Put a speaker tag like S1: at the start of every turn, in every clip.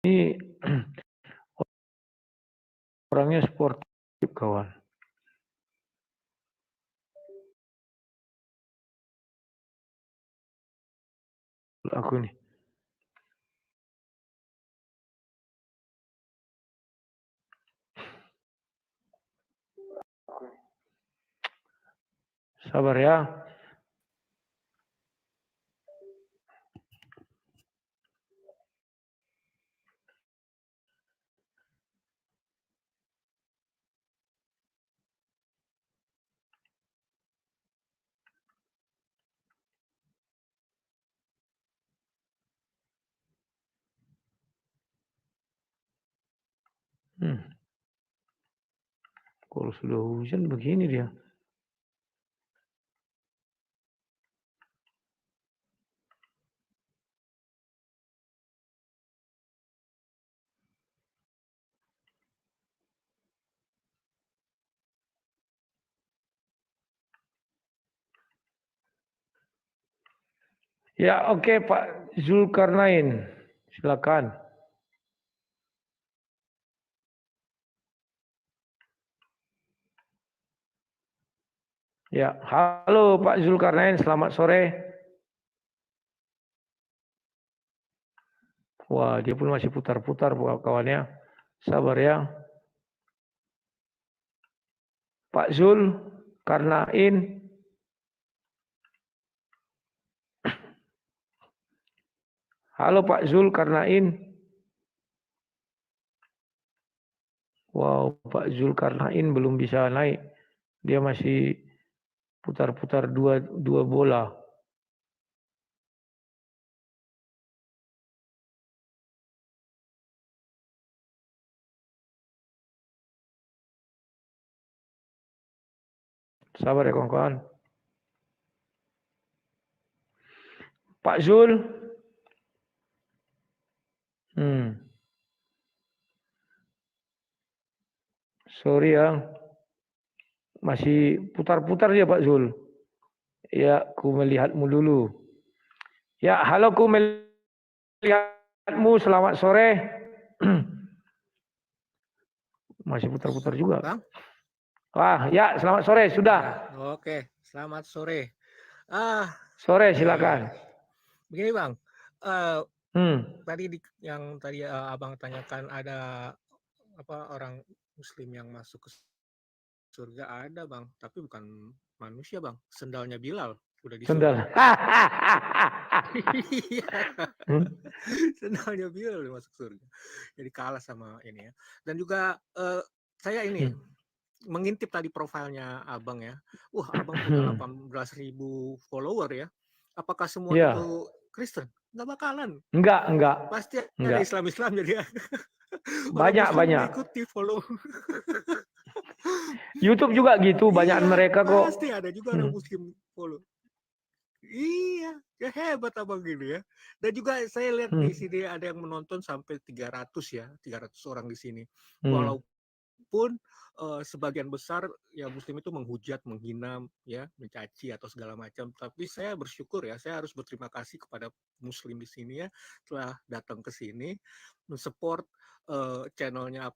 S1: ini orangnya sportif kawan. Aku nih. Sabar ya. Kalau sudah hujan begini dia. Ya oke Pak Zulkarnain, silakan. Ya, halo Pak Zulkarnain, selamat sore. Wah, dia pun masih putar-putar kawannya. Sabar ya. Pak Zulkarnain. Halo Pak Zulkarnain. Wow, Pak Zulkarnain belum bisa naik. Dia masih putar-putar dua bola. Sabar ya kawan-kawan. Pak Zul. Sorry ya. Masih putar-putar dia Pak Zul. Ya, ku melihatmu dulu. Ya, halo ku melihatmu. Selamat sore. Masih putar-putar juga.
S2: Bang?
S1: Wah, ya selamat sore sudah.
S2: Oke, selamat sore.
S1: Sore silakan.
S2: Begini Bang, tadi yang tadi Abang tanyakan ada orang Muslim yang masuk ke surga, ada Bang, tapi bukan manusia Bang, sendalnya Bilal udah di surga. Sendalnya Bilal udah masuk surga. Jadi kalah sama ini ya. Dan juga saya ini mengintip tadi profilnya Abang ya. Abang punya 18.000 follower ya. Apakah semua itu Kristen? Nggak bakalan.
S1: Enggak.
S2: Pasti ada Islam jadi
S1: banyak.
S2: Ikuti follow.
S1: YouTube juga gitu, banyak mereka kok.
S2: Pasti ada juga orang Muslim follow. Iya, ya hebat Abang gini ya. Dan juga saya lihat di sini ada yang menonton sampai 300 orang di sini. Walaupun sebagian besar ya Muslim itu menghujat, menghina, ya, mencaci atau segala macam. Tapi saya bersyukur ya, saya harus berterima kasih kepada Muslim di sini ya, telah datang ke sini, mensupport channelnya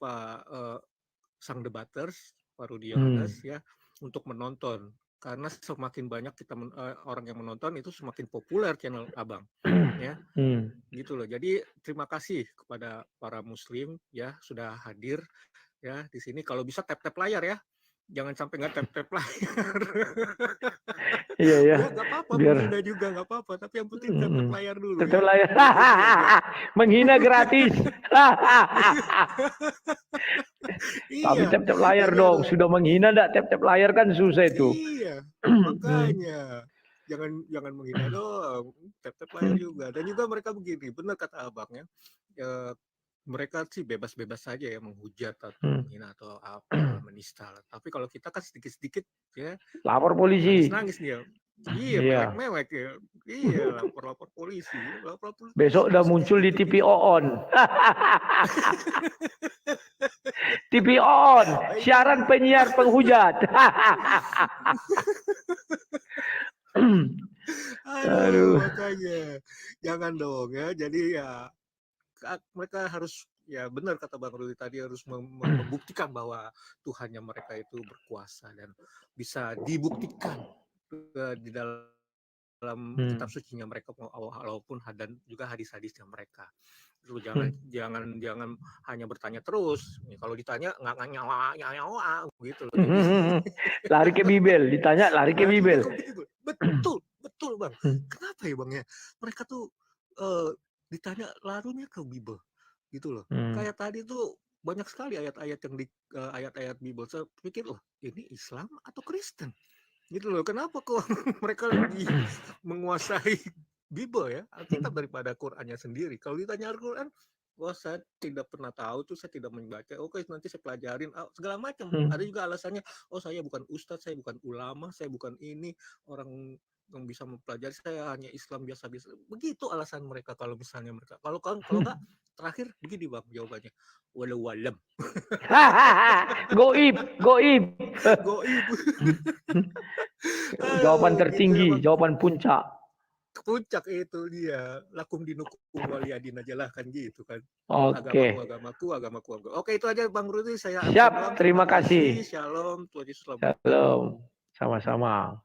S2: Sang Debaters, Pak Rudi Yohanes ya, untuk menonton. Karena semakin banyak orang yang menonton itu semakin populer channel Abang, ya, gitu loh. Jadi terima kasih kepada para Muslim ya sudah hadir ya di sini. Kalau bisa tap layar ya, jangan sampai nggak tap layar.
S1: Iya.
S2: Ya nggak apa-apa, menghina juga nggak apa-apa, tapi yang penting tap layar dulu ya.
S1: Tap layar. Menghina gratis. Tapi tap layar dong. Sudah menghina enggak tap layar kan susah itu.
S2: Iya, makanya jangan menghina doang, tap layar juga. Dan juga mereka begini, benar kata Abang ya, mereka sih bebas-bebas saja ya menghujat atau menghina atau menista. Tapi kalau kita kan sedikit-sedikit ya
S1: lapor polisi.
S2: Nangis dia. Iya, mewek ya. Iya, lapor polisi.
S1: Besok udah muncul di TV On. TV On, siaran penyiar penghujat.
S2: Aduh, makanya jangan dong ya. Jadi ya mereka harus, ya benar kata Bang Rudi tadi, harus membuktikan bahwa Tuhannya mereka itu berkuasa dan bisa dibuktikan di dalam kitab sucinya mereka, walaupun dan juga hadis-hadisnya mereka. Lu jangan hanya bertanya terus. Kalau ditanya nggak nyawa gitu loh.
S1: Lari ke Bibel, ditanya lari ke Bibel.
S2: Betul Bang. Kenapa ya Bang ya? Mereka tuh ditanya larinya ke Bibel gitu loh. Kayak tadi tuh banyak sekali ayat-ayat yang di ayat-ayat Bibel. Saya pikir loh, ini Islam atau Kristen? Gitu loh. Kenapa kok mereka lebih menguasai Bible ya, Alkitab daripada Qurannya sendiri? Kalau ditanya Al-Quran, wah saya tidak pernah tahu tuh, saya tidak membaca. Oke, nanti saya pelajarin segala macam. Ada juga alasannya, oh saya bukan ustadz, saya bukan ulama, saya bukan ini orang yang bisa mempelajari, saya hanya Islam biasa-biasa. Begitu alasan mereka kalau misalnya mereka. Kalau enggak, terakhir begini Bang jawabannya. Walau alam.
S1: Goib. Jawaban tertinggi,
S2: gitu ya,
S1: jawaban puncak.
S2: Puncak itu dia, lakum dinukum waliyadin aja lah kan gitu kan.
S1: Oke.
S2: Agamaku. Oke, itu aja Bang Rudi, saya
S1: Siap, terima kasih.
S2: Shalom, Tuhan Yesus selamat.
S1: Shalom, sama-sama.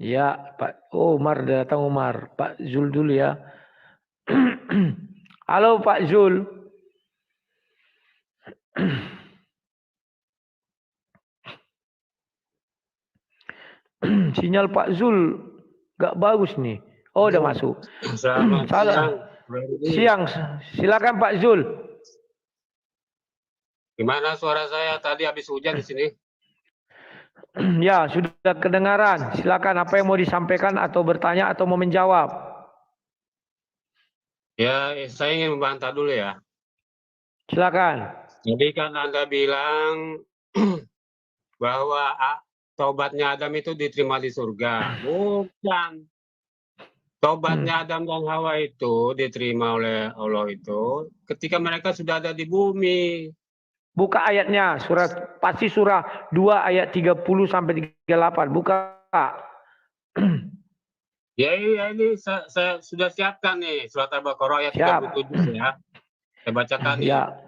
S1: Ya, Pak Umar datang Umar. Pak Zul dulu ya. Halo Pak Zul. Sinyal Pak Zul gak bagus nih. Oh, udah masuk.
S3: Selamat
S1: siang. Silakan Pak Zul.
S3: Gimana suara saya tadi habis hujan di sini?
S1: Ya, sudah kedengaran. Silakan, apa yang mau disampaikan atau bertanya atau mau menjawab?
S3: Ya, saya ingin membantah dulu ya.
S1: Silakan.
S3: Jadi kan Anda bilang bahwa taubatnya Adam itu diterima di surga. Bukan. Taubatnya Adam dan Hawa itu diterima oleh Allah itu ketika mereka sudah ada di bumi.
S1: Buka ayatnya, pasti surah 2 ayat 30 sampai 38. Buka.
S3: Ya, ini saya sudah siapkan nih surat Al-Baqarah ayat 37 ya. Saya bacakan nih.
S1: Ya.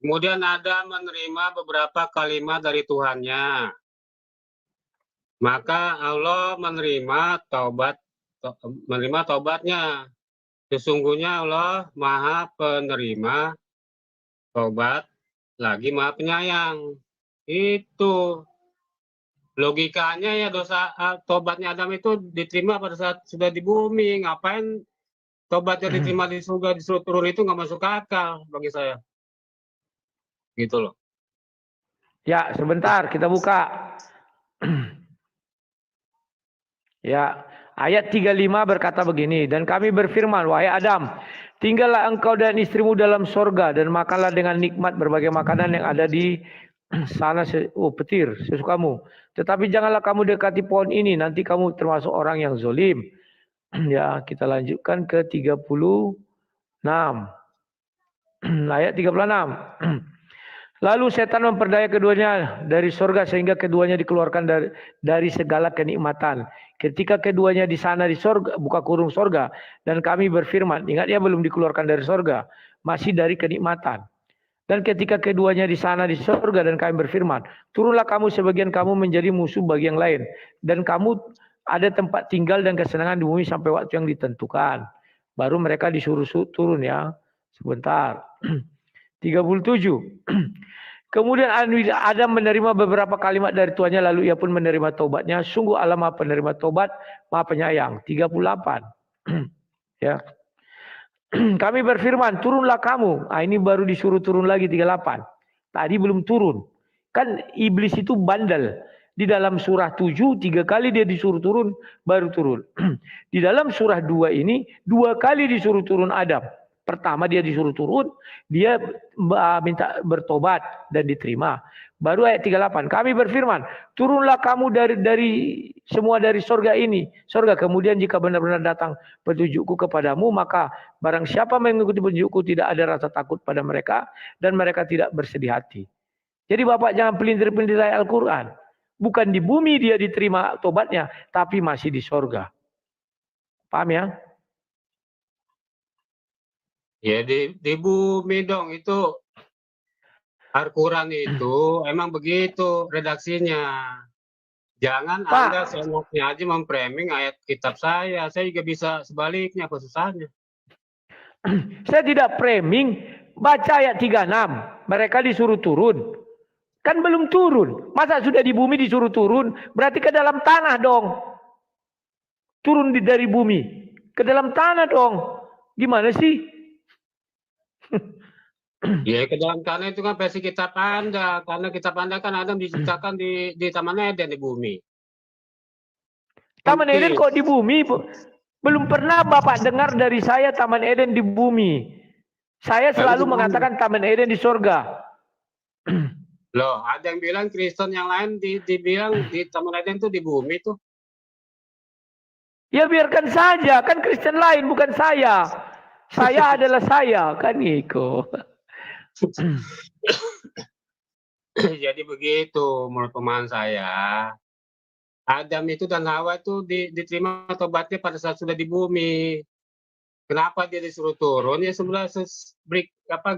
S3: Kemudian Adam menerima beberapa kalimat dari Tuhannya. Maka Allah menerima taubatnya. Sesungguhnya Allah Maha Penerima taubat, lagi Maha Penyayang. Itu logikanya ya, taubatnya Adam itu diterima pada saat sudah di bumi. Ngapain taubatnya diterima di surga, disuruh turun, itu nggak masuk akal bagi saya. Gitu loh.
S1: Ya, sebentar kita buka. Ya, ayat 35 berkata begini, dan kami berfirman, wahai Adam, tinggallah engkau dan istrimu dalam sorga dan makanlah dengan nikmat berbagai makanan yang ada di sana, petir sesukamu. Tetapi janganlah kamu dekati pohon ini, nanti kamu termasuk orang yang zolim. Ya, kita lanjutkan ke 36. Ayat 36. Lalu setan memperdaya keduanya dari surga sehingga keduanya dikeluarkan dari segala kenikmatan. Ketika keduanya di sana di surga, buka kurung surga, dan kami berfirman, ingat ya belum dikeluarkan dari surga, masih dari kenikmatan. Dan ketika keduanya di sana di surga dan kami berfirman, turunlah kamu sebagian kamu menjadi musuh bagi yang lain, dan kamu ada tempat tinggal dan kesenangan di bumi sampai waktu yang ditentukan. Baru mereka disuruh turun ya. Sebentar. 37. Kemudian Adam menerima beberapa kalimat dari tuannya, lalu ia pun menerima taubatnya. Sungguh Allah Maha Penerima taubat, Maha Penyayang. 38. Ya. Kami berfirman, turunlah kamu. Ini baru disuruh turun lagi 38. Tadi belum turun. Kan iblis itu bandel. Di dalam surah 7 3 kali dia disuruh turun, baru turun. Di dalam surah 2 ini 2 kali disuruh turun Adam. Pertama dia disuruh turun, dia minta bertobat dan diterima. Baru ayat 38, kami berfirman, turunlah kamu dari semua dari surga ini. Surga, kemudian jika benar-benar datang petunjukku kepadamu, maka barang siapa mengikuti petunjukku tidak ada rasa takut pada mereka dan mereka tidak bersedih hati. Jadi Bapak jangan pelintir-pelintir ayat Al-Quran. Bukan di bumi dia diterima tobatnya, tapi masih di surga. Paham ya?
S3: Ya di bumi dong itu. Al-Quran itu emang begitu redaksinya. Jangan Anda
S1: Pak,
S3: seenaknya aja memframing ayat kitab saya juga bisa sebaliknya, apa susahnya?
S1: saya tidak framing, baca ayat 36, mereka disuruh turun. Kan belum turun. Masa sudah di bumi disuruh turun? Berarti ke dalam tanah dong. Turun dari bumi. Ke dalam tanah dong. Gimana sih?
S3: Ya ke dalam tanah itu kan versi kitab Anda, karena kitab Anda kan Adam diciptakan di Taman Eden di bumi.
S1: Taman Eden
S3: Sempit.
S1: kok di bumi? Belum pernah Bapak dengar dari saya Taman Eden di bumi. Saya
S3: Lalu
S1: selalu
S3: di mana?
S1: mengatakan Taman Eden di surga.
S3: Loh, ada yang bilang Kristen yang lain dibilang di Taman Eden itu di bumi tuh.
S1: Ya biarkan saja, kan Kristen lain bukan saya. Saya adalah saya, kan Iko.
S3: Jadi begitu menurut pemahaman saya. Adam itu dan Hawa itu diterima tobatnya pada saat sudah di bumi. Kenapa dia disuruh turun? Ya sebenarnya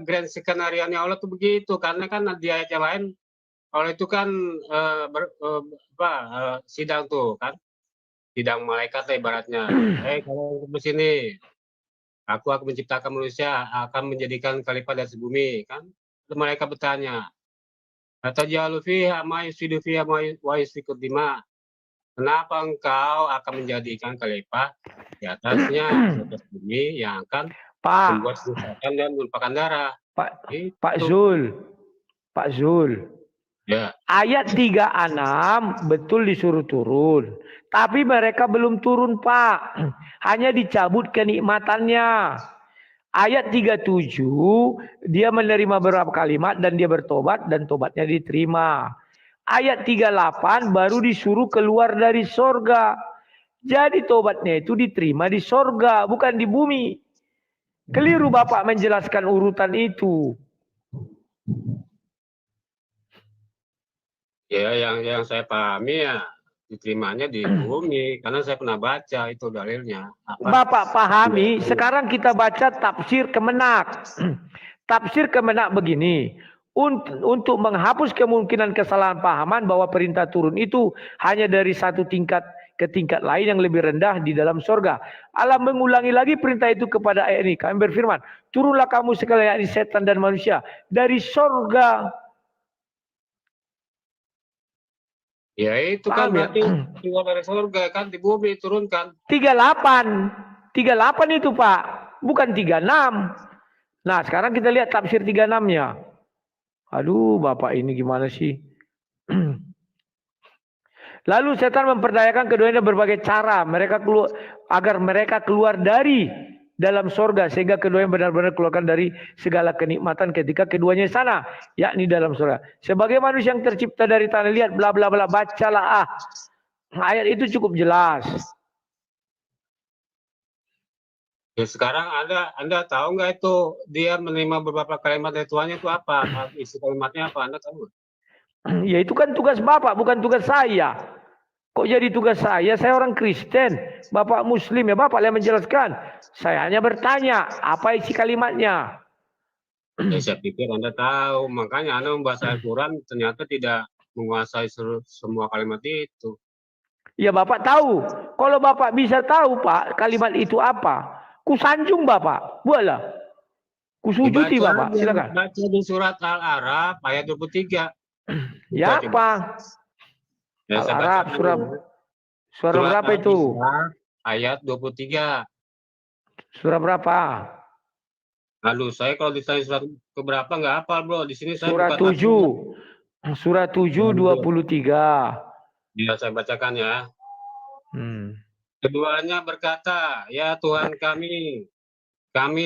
S3: grand skenario-nya Allah tuh begitu. Karena kan di ayat yang lain Allah itu kan sidang tuh kan, sidang malaikat lah ibaratnya. Kalau ke sini, aku akan menciptakan manusia, akan menjadikan khalifah dari bumi kan. Lalu mereka bertanya, atajalu fiha ma yusidu fiha wa yusfiku dima. Kenapa engkau akan menjadikan khalifah di atasnya, di atas bumi yang akan membuat
S1: Pak,
S3: kerusakan dan menumpahkan darah?
S1: Pak
S3: Itu.
S1: Zul.
S3: Ya.
S1: Ayat 36 betul disuruh turun. Tapi mereka belum turun, Pak. Hanya dicabut kenikmatannya. Ayat 37, dia menerima beberapa kalimat dan dia bertobat dan tobatnya diterima. Ayat 38 baru disuruh keluar dari sorga. Jadi tobatnya itu diterima di sorga, bukan di bumi. Keliru Bapak menjelaskan urutan itu.
S3: Ya, yang saya pahami ya diterimanya di bumi karena saya pernah baca itu dalilnya.
S1: Bapak pahami, sekarang kita baca tafsir Kemenak. Tafsir Kemenak begini, untuk menghapus kemungkinan kesalahan pahaman bahwa perintah turun itu hanya dari satu tingkat ke tingkat lain yang lebih rendah di dalam sorga. Allah mengulangi lagi perintah itu kepada ayat ini. Kami berfirman, turunlah kamu sekalian yakni setan dan manusia dari sorga.
S3: Ya itu kan berarti keluar dari surga kan di bumi turunkan.
S1: 38 itu Pak, bukan 36. Nah sekarang kita lihat tafsir 36-nya. Aduh Bapak ini gimana sih? Lalu setan memperdayakan keduanya berbagai cara agar mereka keluar dari dalam sorga sehingga keduanya benar-benar keluarkan dari segala kenikmatan ketika keduanya sana, yakni dalam sorga. Sebagai manusia yang tercipta dari tanah liat, bla bla bla, bacalah ayat itu cukup jelas.
S3: Ya sekarang Anda tahu nggak itu dia menerima beberapa kalimat dari Tuhannya itu apa? Isi kalimatnya apa? Anda tahu?
S1: Ya itu kan tugas Bapak, bukan tugas saya. Kok jadi tugas saya? Saya orang Kristen, Bapak Muslim ya, Bapak yang menjelaskan. Saya hanya bertanya, apa isi kalimatnya?
S3: Ya saya pikir Anda tahu, makanya Anda membahas Al-Quran ternyata tidak menguasai semua kalimat itu.
S1: Ya Bapak tahu. Kalau Bapak bisa tahu Pak, kalimat itu apa? Kusanjung Bapak, buatlah. Kusujuti Bapak, silakan.
S3: Baca di surat Al-Araf ayat 23.
S1: Ya apa?
S3: Ya,
S1: Al-Araf surat berapa itu?
S3: Ayat 23.
S1: Surah berapa?
S3: Aduh, saya kalau ditanya surat keberapa nggak hafal, Bro. Di sini saya
S1: Surah 7. Surah 7 23.
S3: Ya, saya bacakan ya. Keduanya berkata, "Ya Tuhan kami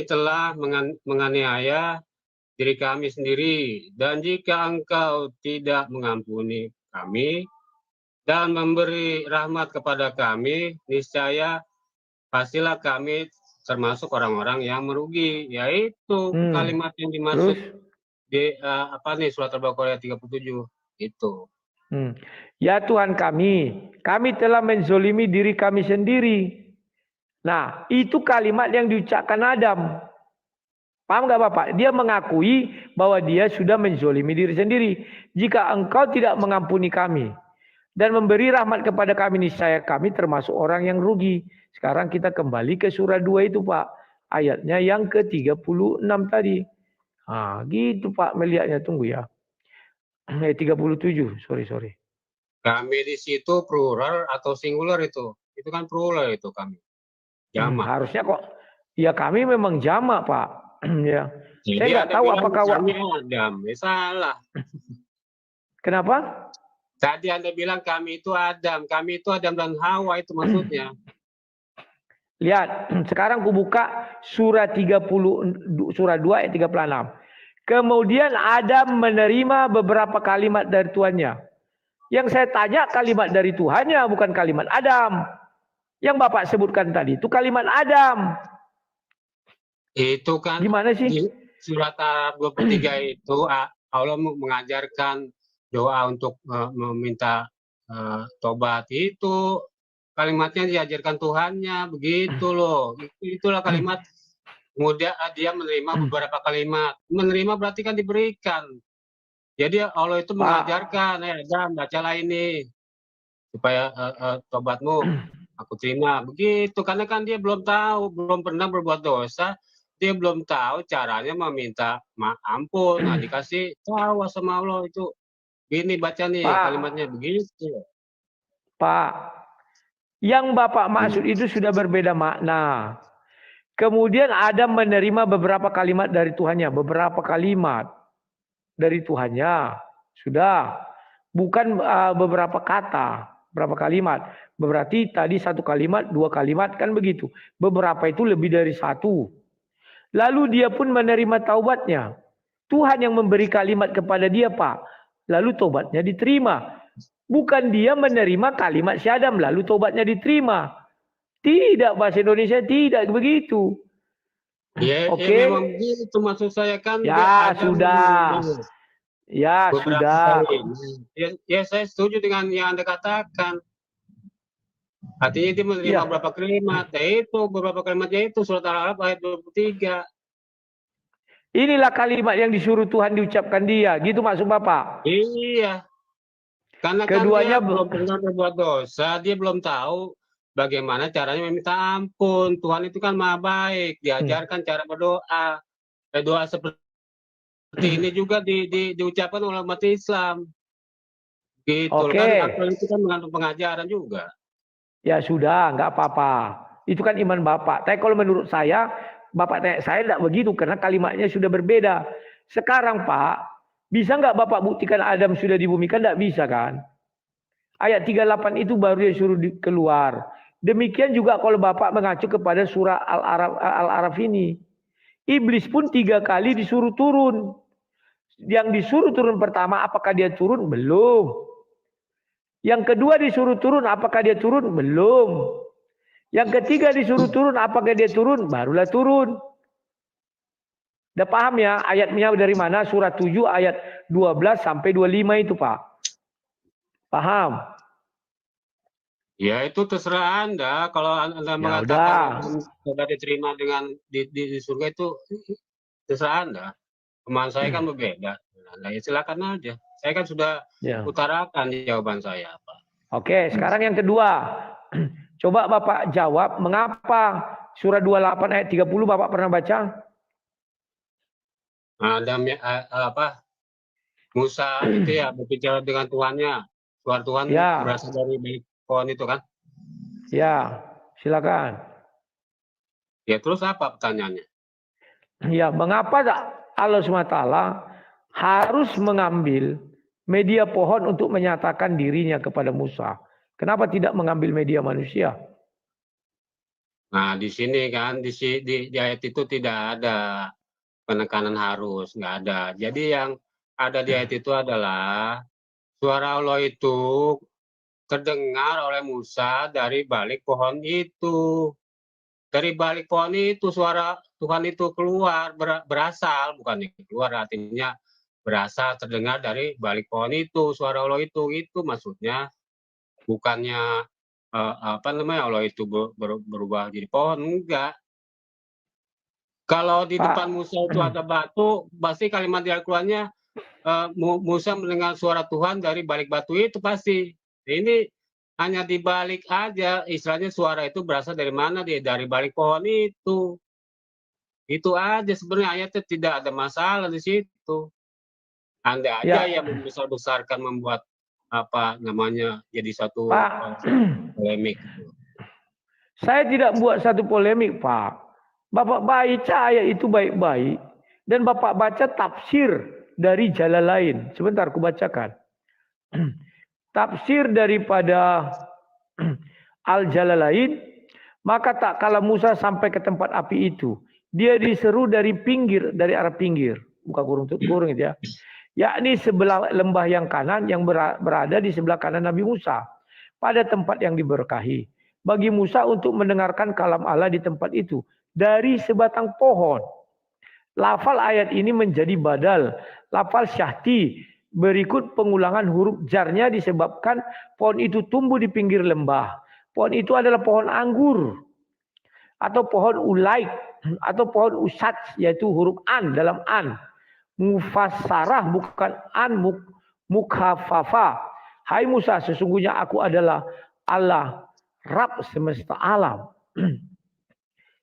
S3: telah menganiaya diri kami sendiri, dan jika Engkau tidak mengampuni kami dan memberi rahmat kepada kami, niscaya pastilah kami termasuk orang-orang yang merugi." Yaitu kalimat yang dimaksud di surat Al-Baqarah 37 itu.
S1: Ya Tuhan kami telah menzolimi diri kami sendiri. Nah, itu kalimat yang diucapkan Adam. Paham nggak Bapak? Dia mengakui bahwa dia sudah menzolimi diri sendiri. Jika engkau tidak mengampuni kami dan memberi rahmat kepada kami, niscaya kami termasuk orang yang rugi. Sekarang kita kembali ke surah 2 itu Pak. Ayatnya yang ke-36 tadi. Nah, gitu Pak melihatnya, tunggu ya. 37, sorry.
S3: Kami di situ plural atau singular itu? Itu kan plural itu kami. Jamak.
S1: Harusnya kok. Ya kami memang jamak Pak. Ya. Saya
S3: Jadi
S1: nggak
S3: Anda
S1: tahu
S3: bilang
S1: apakah
S3: kami Adam. Ya salah.
S1: Kenapa?
S3: Tadi Anda bilang kami itu Adam dan Hawa itu maksudnya.
S1: Lihat, sekarang ku buka surah 30 surah 2 ayat 36. Kemudian Adam menerima beberapa kalimat dari Tuhannya. Yang saya tanya kalimat dari Tuhannya, bukan kalimat Adam. Yang Bapak sebutkan tadi itu kalimat Adam.
S3: Itu kan
S1: Gimana sih?
S3: di surat Al-23 itu Allah mengajarkan doa untuk meminta tobat, itu kalimatnya diajarkan Tuhannya, begitu loh. Itulah kalimat. Kemudian dia menerima beberapa kalimat. Menerima berarti kan diberikan. Jadi Allah itu mengajarkan, Adam bacalah ini supaya tobatmu aku terima, begitu. Karena kan dia belum tahu, belum pernah berbuat dosa, dia belum tahu caranya meminta ampun. Nah, dikasih tahu sama Allah itu, gini baca nih kalimatnya, begitu.
S1: Pak, yang Bapak maksud itu sudah berbeda makna. Kemudian Adam menerima beberapa kalimat dari Tuhannya, beberapa kalimat dari Tuhannya. Sudah, bukan beberapa kata, berapa kalimat. Berarti tadi satu kalimat, dua kalimat, kan begitu. Beberapa itu lebih dari satu. Lalu dia pun menerima taubatnya. Tuhan yang memberi kalimat kepada dia, Pak. Lalu taubatnya diterima. Bukan dia menerima kalimat si Adam, lalu taubatnya diterima. Tidak, bahasa Indonesia tidak begitu.
S3: Ya,
S1: Oke.
S3: ya memang begitu maksud saya kan.
S1: Ya sudah. Ya sudah.
S3: Ya saya setuju dengan yang Anda katakan. Artinya dia menerima berapa kalimat. Ya itu beberapa kalimatnya itu surat Al-Araf ayat 23.
S1: Inilah kalimat yang disuruh Tuhan diucapkan dia. Gitu maksud Bapak?
S3: Iya. Karena
S1: keduanya
S3: kan dia belum pernah berbuat dosa, dia belum tahu bagaimana caranya meminta ampun. Tuhan itu kan maha baik, diajarkan cara berdoa. Doa seperti ini juga diucapkan oleh umat Islam. Gitu kan, itu kan mengandung pengajaran juga.
S1: Ya sudah, nggak apa-apa. Itu kan iman Bapak. Tapi kalau menurut saya, Bapak tanya saya tidak begitu karena kalimatnya sudah berbeda. Sekarang Pak, bisa nggak Bapak buktikan Adam sudah dibumikan? Tidak bisa kan? Ayat 38 itu baru dia suruh keluar. Demikian juga kalau Bapak mengacu kepada surah Al-Araf ini. Iblis pun 3 kali disuruh turun. Yang disuruh turun pertama, apakah dia turun? Belum. Yang kedua disuruh turun, apakah dia turun? Belum. Yang ketiga disuruh turun, apakah dia turun? Barulah turun. Udah paham ya ayatnya dari mana? Surat 7 ayat 12 sampai 25 itu Pak. Paham?
S3: Ya itu terserah Anda. Kalau Anda mengatakan sudah diterima dengan di surga itu terserah Anda. Pemahaman saya kan berbeda. Anda ya silakan aja. Saya kan sudah utarakan jawaban saya, Pak. Oke,
S1: sekarang yang kedua. Coba Bapak jawab mengapa surah 28 ayat 30 Bapak pernah baca?
S3: Adam Musa itu ya berbicara dengan Tuhannya. Suara Tuhan berasal dari pohon itu kan?
S1: Ya, silakan.
S3: Ya terus apa pertanyaannya?
S1: Ya, mengapa Allah SWT harus mengambil media pohon untuk menyatakan dirinya kepada Musa? Kenapa tidak mengambil media manusia?
S3: Nah, di sini kan di ayat itu tidak ada penekanan harus, nggak ada. Jadi yang ada di ayat itu adalah suara Allah itu terdengar oleh Musa dari balik pohon itu. Dari balik pohon itu suara Tuhan itu keluar, berasal, bukan keluar, artinya berasal terdengar dari balik pohon itu, suara Allah itu maksudnya. Bukannya Allah itu berubah jadi pohon, enggak. Kalau di
S1: Pak.
S3: depan Musa itu ada batu, pasti kalimat yang keluarnya, Musa mendengar suara Tuhan dari balik batu itu pasti. Ini hanya di balik aja, istilahnya suara itu berasal dari mana, dari balik pohon itu. Itu aja sebenarnya, ayatnya tidak ada masalah di situ. Anda aja
S1: Ya.
S3: yang membesar-besarkan, membuat apa namanya, jadi satu
S1: Pak,
S3: polemik.
S1: saya tidak buat satu polemik, Pak. Bapak baca ayat itu baik-baik dan Bapak baca tafsir dari jalan lain. Sebentar, aku bacakan. Tafsir daripada Al-Jalalain, maka tak kala Musa sampai ke tempat api itu, dia diseru dari pinggir, dari arah pinggir, buka kurung kurung itu ya, yakni sebelah lembah yang kanan yang berada di sebelah kanan Nabi Musa pada tempat yang diberkahi. Bagi Musa untuk mendengarkan kalam Allah di tempat itu dari sebatang pohon. Lafal ayat ini menjadi badal lafal syahti berikut pengulangan huruf jarnya disebabkan pohon itu tumbuh di pinggir lembah. Pohon itu adalah pohon anggur atau pohon ulaik atau pohon usat, yaitu huruf an dalam an. Mufassarah bukan an, mukhafafa. Hai Musa, sesungguhnya aku adalah Allah Rabb semesta alam.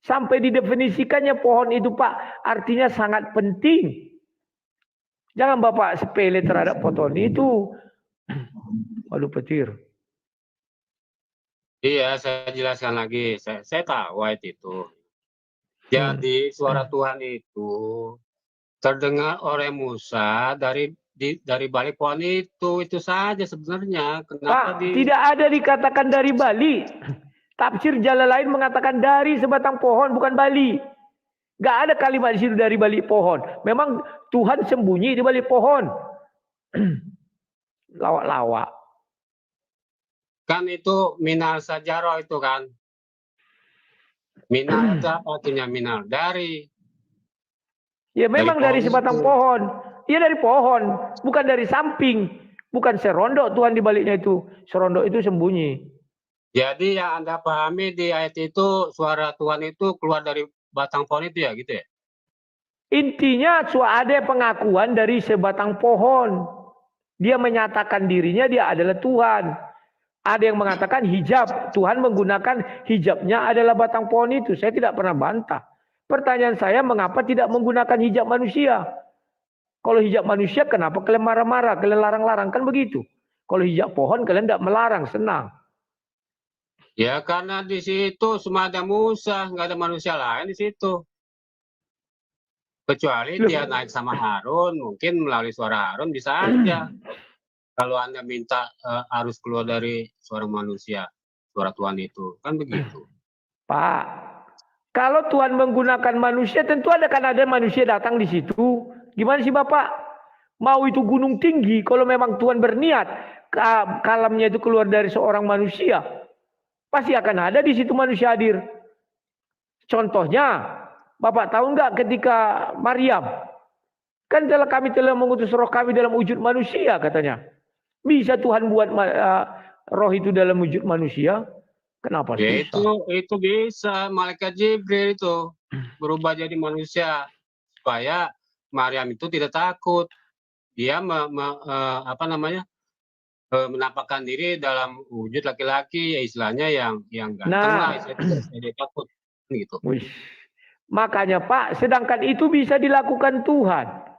S1: Sampai didefinisikannya pohon itu, Pak, artinya sangat penting. Jangan Bapak sepele terhadap pohon itu. Waduh petir.
S3: Iya, saya jelaskan lagi. Saya tahu ayat itu. Jadi suara Tuhan itu terdengar oleh Musa dari balik pohon itu saja sebenarnya. Kenapa
S1: Pak, tidak ada dikatakan dari Bali. Tafsir jalan lain mengatakan dari sebatang pohon, bukan Bali. Gak ada kalimat di situ dari balik pohon. Memang Tuhan sembunyi di balik pohon. Lawak-lawak.
S3: Kan itu minal sajaro itu kan. Minal itu apa artinya minal? Dari.
S1: Ya memang dari sebatang pohon. Iya dari pohon, bukan dari samping. Bukan serondok Tuhan di baliknya itu. Serondok itu sembunyi.
S3: Jadi yang Anda pahami di ayat itu suara Tuhan itu keluar dari batang pohon itu ya gitu ya?
S1: Intinya ada pengakuan dari sebatang pohon. Dia menyatakan dirinya dia adalah Tuhan. Ada yang mengatakan hijab. Tuhan menggunakan hijabnya adalah batang pohon itu. Saya tidak pernah bantah. Pertanyaan saya, mengapa tidak menggunakan hijab manusia? Kalau hijab manusia, kenapa kalian marah-marah? Kalian larang-larang, kan begitu. Kalau hijab pohon, kalian tidak melarang, senang.
S3: Ya karena di situ cuma ada Musa, nggak ada manusia lain di situ. Kecuali dia naik sama Harun, mungkin melalui suara Harun bisa aja. Kalau Anda minta harus keluar dari suara manusia, suara Tuhan itu, kan begitu.
S1: Pak, kalau Tuhan menggunakan manusia, tentu kan ada manusia datang di situ. Gimana sih Bapak? Mau itu gunung tinggi, kalau memang Tuhan berniat, kalamnya itu keluar dari seorang manusia, pasti akan ada di situ manusia hadir. Contohnya, Bapak tahu nggak ketika Maryam, kan kami telah mengutus roh kami dalam wujud manusia katanya. Bisa Tuhan buat roh itu dalam wujud manusia? Kenapa
S3: ya
S1: susah?
S3: Itu bisa, malaikat Jibril itu berubah jadi manusia supaya Maryam itu tidak takut. Dia menampakkan diri dalam wujud laki-laki, ya istilahnya yang ganteng lah, dia takut gitu.
S1: Makanya Pak, sedangkan itu bisa dilakukan Tuhan.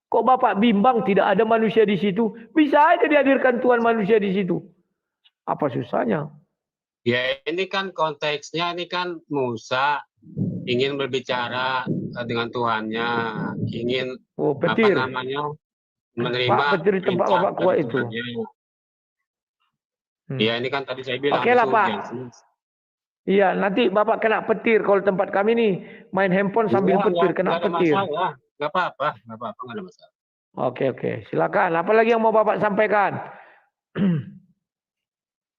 S1: Kok Bapak bimbang tidak ada manusia di situ? Bisa aja dihadirkan Tuhan manusia di situ. Apa susahnya?
S3: Ya ini kan konteksnya, ini kan Musa ingin berbicara dengan Tuhannya, ingin menerima
S1: Pak, petir di tempat Bapak kuat itu.
S3: Ya ini kan tadi saya bilang.
S1: Oke lah Pak. Iya, nanti Bapak kena petir. Kalau tempat kami nih main handphone sambil petir, kena petir.
S3: Nggak apa-apa, nggak ada masalah.
S1: Oke, silakan. Apa lagi yang mau Bapak sampaikan?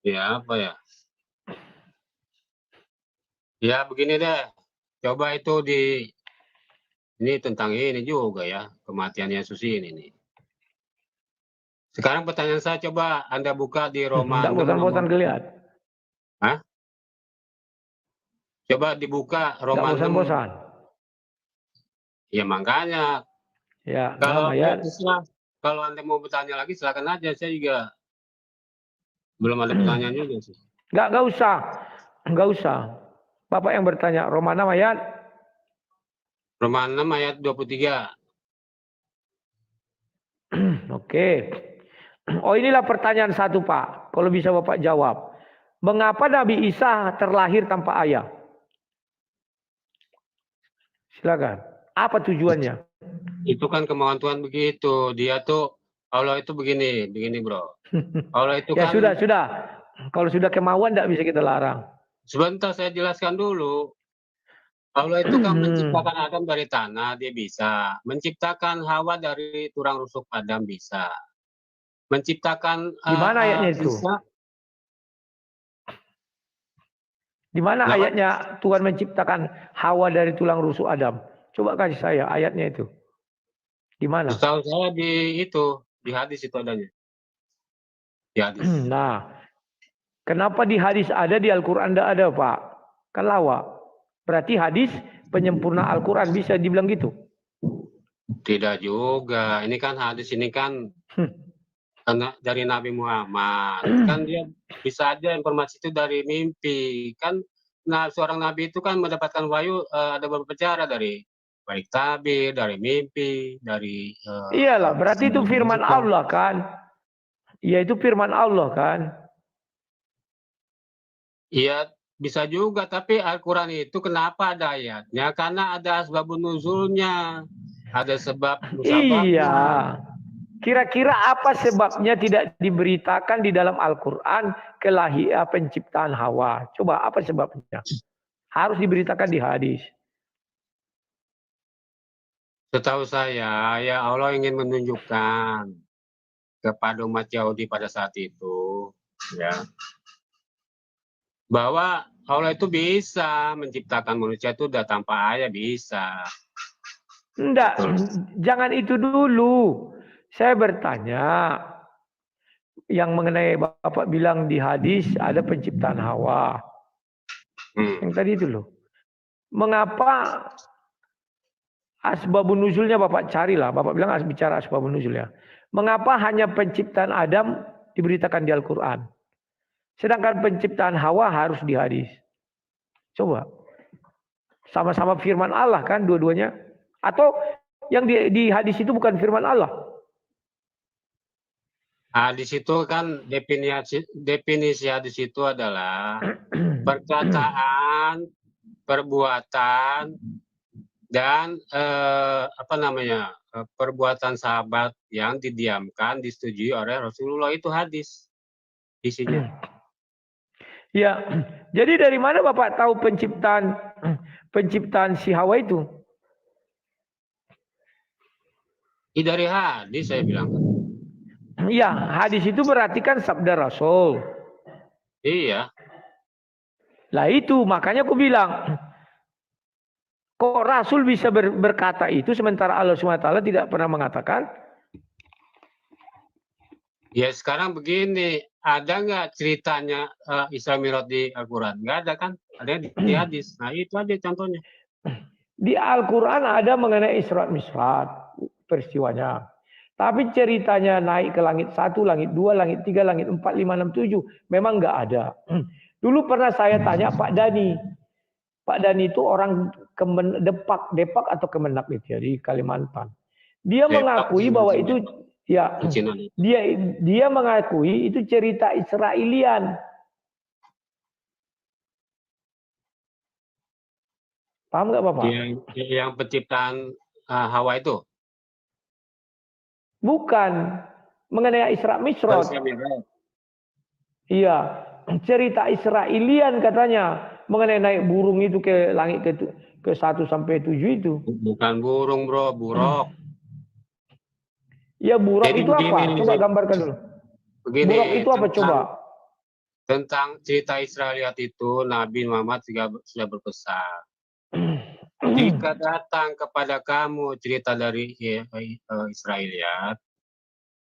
S3: Ya apa ya? Ya begini deh, coba itu ini tentang ini juga ya, kematian Yesus ini nih. Sekarang pertanyaan saya, coba Anda buka di Roma.
S1: Tidak bosan-bosan kelihatan.
S3: Hah? Coba dibuka Roma 6.
S1: Bosan-bosan.
S3: Ya makanya,
S1: Ya, 6
S3: kalau ya
S1: ayat.
S3: terserah, kalau Anda mau bertanya lagi silakan aja, saya juga belum ada pertanyaan juga sih.
S1: Enggak usah. Enggak usah. Bapak yang bertanya, Roma 6 ayat.
S3: Roma 6 ayat 23.
S1: Oke. Oh, inilah pertanyaan satu, Pak. Kalau bisa Bapak jawab. Mengapa Nabi Isa terlahir tanpa ayah? Silakan. Apa tujuannya?
S3: Itu kan kemauan Tuhan begitu. Dia tuh Allah itu begini Bro. Allah itu
S1: Ya
S3: kan
S1: sudah. Kalau sudah kemauan tidak bisa kita larang.
S3: sebentar saya jelaskan dulu. Allah itu kan menciptakan Adam dari tanah, dia bisa. Menciptakan Hawa dari tulang rusuk Adam bisa. Menciptakan
S1: Di mana ayatnya itu?
S3: Isa.
S1: Di mana
S3: Kenapa?
S1: ayatnya Tuhan menciptakan Hawa dari tulang rusuk Adam? Coba kasih saya ayatnya itu. Di mana?
S3: Setahu saya di hadis itu adanya. Di hadis.
S1: Nah, kenapa di hadis ada, di Al-Quran tidak ada, Pak? Kan lawak. Berarti hadis penyempurna Al-Quran, bisa dibilang gitu?
S3: Tidak juga. Ini kan hadis ini kan karena dari Nabi Muhammad. Kan dia bisa aja informasi itu dari mimpi. Kan seorang nabi itu kan mendapatkan wahyu ada beberapa cara, dari baik tabir, dari mimpi, dari
S1: Iyalah, berarti itu firman Allah kan? Iya, itu firman Allah kan?
S3: Iya, bisa juga, tapi Al-Quran itu kenapa ada ayatnya? Karena ada asbabun nuzulnya, ada sebab musababnya.
S1: Iya. Kira-kira apa sebabnya tidak diberitakan di dalam Al-Quran kelahiran penciptaan Hawa? Coba apa sebabnya? Harus diberitakan di hadis.
S3: Setahu saya, ya Allah ingin menunjukkan kepada umat Yahudi pada saat itu, ya, bahwa Allah itu bisa menciptakan manusia itu udah tanpa ayah, bisa.
S1: Enggak, jangan itu dulu. Saya bertanya, yang mengenai Bapak bilang di hadis ada penciptaan Hawa. Yang tadi itu loh. Mengapa asbabun nuzulnya Bapak carilah. Bapak bilang bicara asbabun nuzul ya. Mengapa hanya penciptaan Adam diberitakan di Al-Quran? Sedangkan penciptaan Hawa harus di hadis. Coba. Sama-sama firman Allah kan dua-duanya. Atau yang di hadis itu bukan firman Allah?
S3: Hadis itu kan definisi hadis itu adalah perkataan, perbuatan, dan perbuatan sahabat yang didiamkan, disetujui oleh Rasulullah, itu hadis isinya.
S1: Ya, jadi dari mana Bapak tahu penciptaan si Hawa itu?
S3: Dari hadis saya bilang.
S1: Iya, hadis itu berarti kan sabda Rasul.
S3: Iya.
S1: Lah itu makanya aku bilang, kok Rasul bisa berkata itu sementara Allah SWT tidak pernah mengatakan?
S3: Ya sekarang begini, ada nggak ceritanya Isra Mi'raj di Al-Quran? Nggak ada kan? Ada di hadis. Nah itu aja contohnya.
S1: Di Al-Quran ada mengenai Isra Mi'raj peristiwanya. Tapi ceritanya naik ke langit 1, langit 2, langit 3, langit 4, 5, 6, 7 memang nggak ada. Dulu pernah saya tanya Pak Dani. Pak Dani itu orang Depak atau Kemenak itu ya, di Kalimantan. Dia mengakui bahwa itu ya dia mengakui itu cerita Israelian. Paham nggak Bapak?
S3: Yang penciptaan Hawa itu?
S1: Bukan, mengenai Isra Mi'raj. Iya, cerita Israelian katanya mengenai naik burung itu ke langit ke 1 sampai 7 itu.
S3: Bukan burung, Bro, buruk.
S1: Ya buruk itu apa? Coba gambarkan dulu.
S3: Begini,
S1: buruk itu apa coba?
S3: Tentang cerita Israeliat itu Nabi Muhammad sudah berpesan. Jika datang kepada kamu cerita dari Israeliat,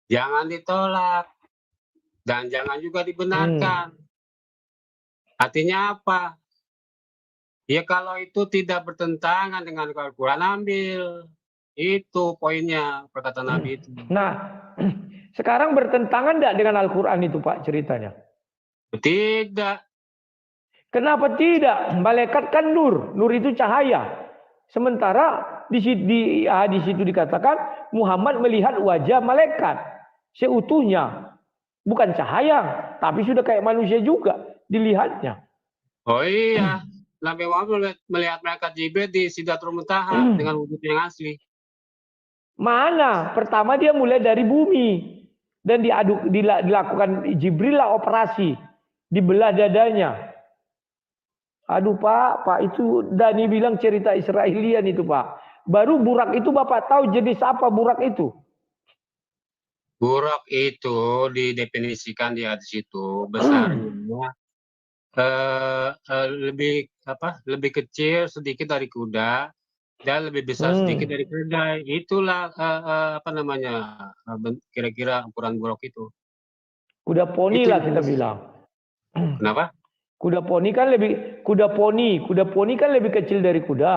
S3: jangan ditolak dan jangan juga dibenarkan. Artinya apa? Ya kalau itu tidak bertentangan dengan Al-Quran, ambil. Itu poinnya perkataan Nabi itu.
S1: Nah, sekarang bertentangan enggak dengan Al-Quran itu Pak ceritanya?
S3: Tidak.
S1: Kenapa tidak? Malaikat kan nur, nur itu cahaya. Sementara di hadis itu dikatakan Muhammad melihat wajah malaikat seutuhnya. Bukan cahaya, tapi sudah kayak manusia juga dilihatnya.
S3: Oh iya, Nabi Muhammad melihat malaikat Jibril di Sidratul Muntaha dengan wujud yang asli.
S1: Mana? Pertama dia mulai dari bumi dan dilakukan Jibril lah operasi, dibelah dadanya. Aduh Pak itu Dani bilang cerita Israelian itu Pak. Baru burak itu Bapak tahu jenis apa burak itu?
S3: Burak itu didefinisikan di hadis itu besarnya lebih kecil sedikit dari kuda dan lebih besar sedikit dari keledai. Itulah kira-kira ukuran burak itu.
S1: Kuda poni
S3: Itu
S1: lah kita bilang.
S3: Kenapa?
S1: Kuda poni kan lebih kecil dari kuda,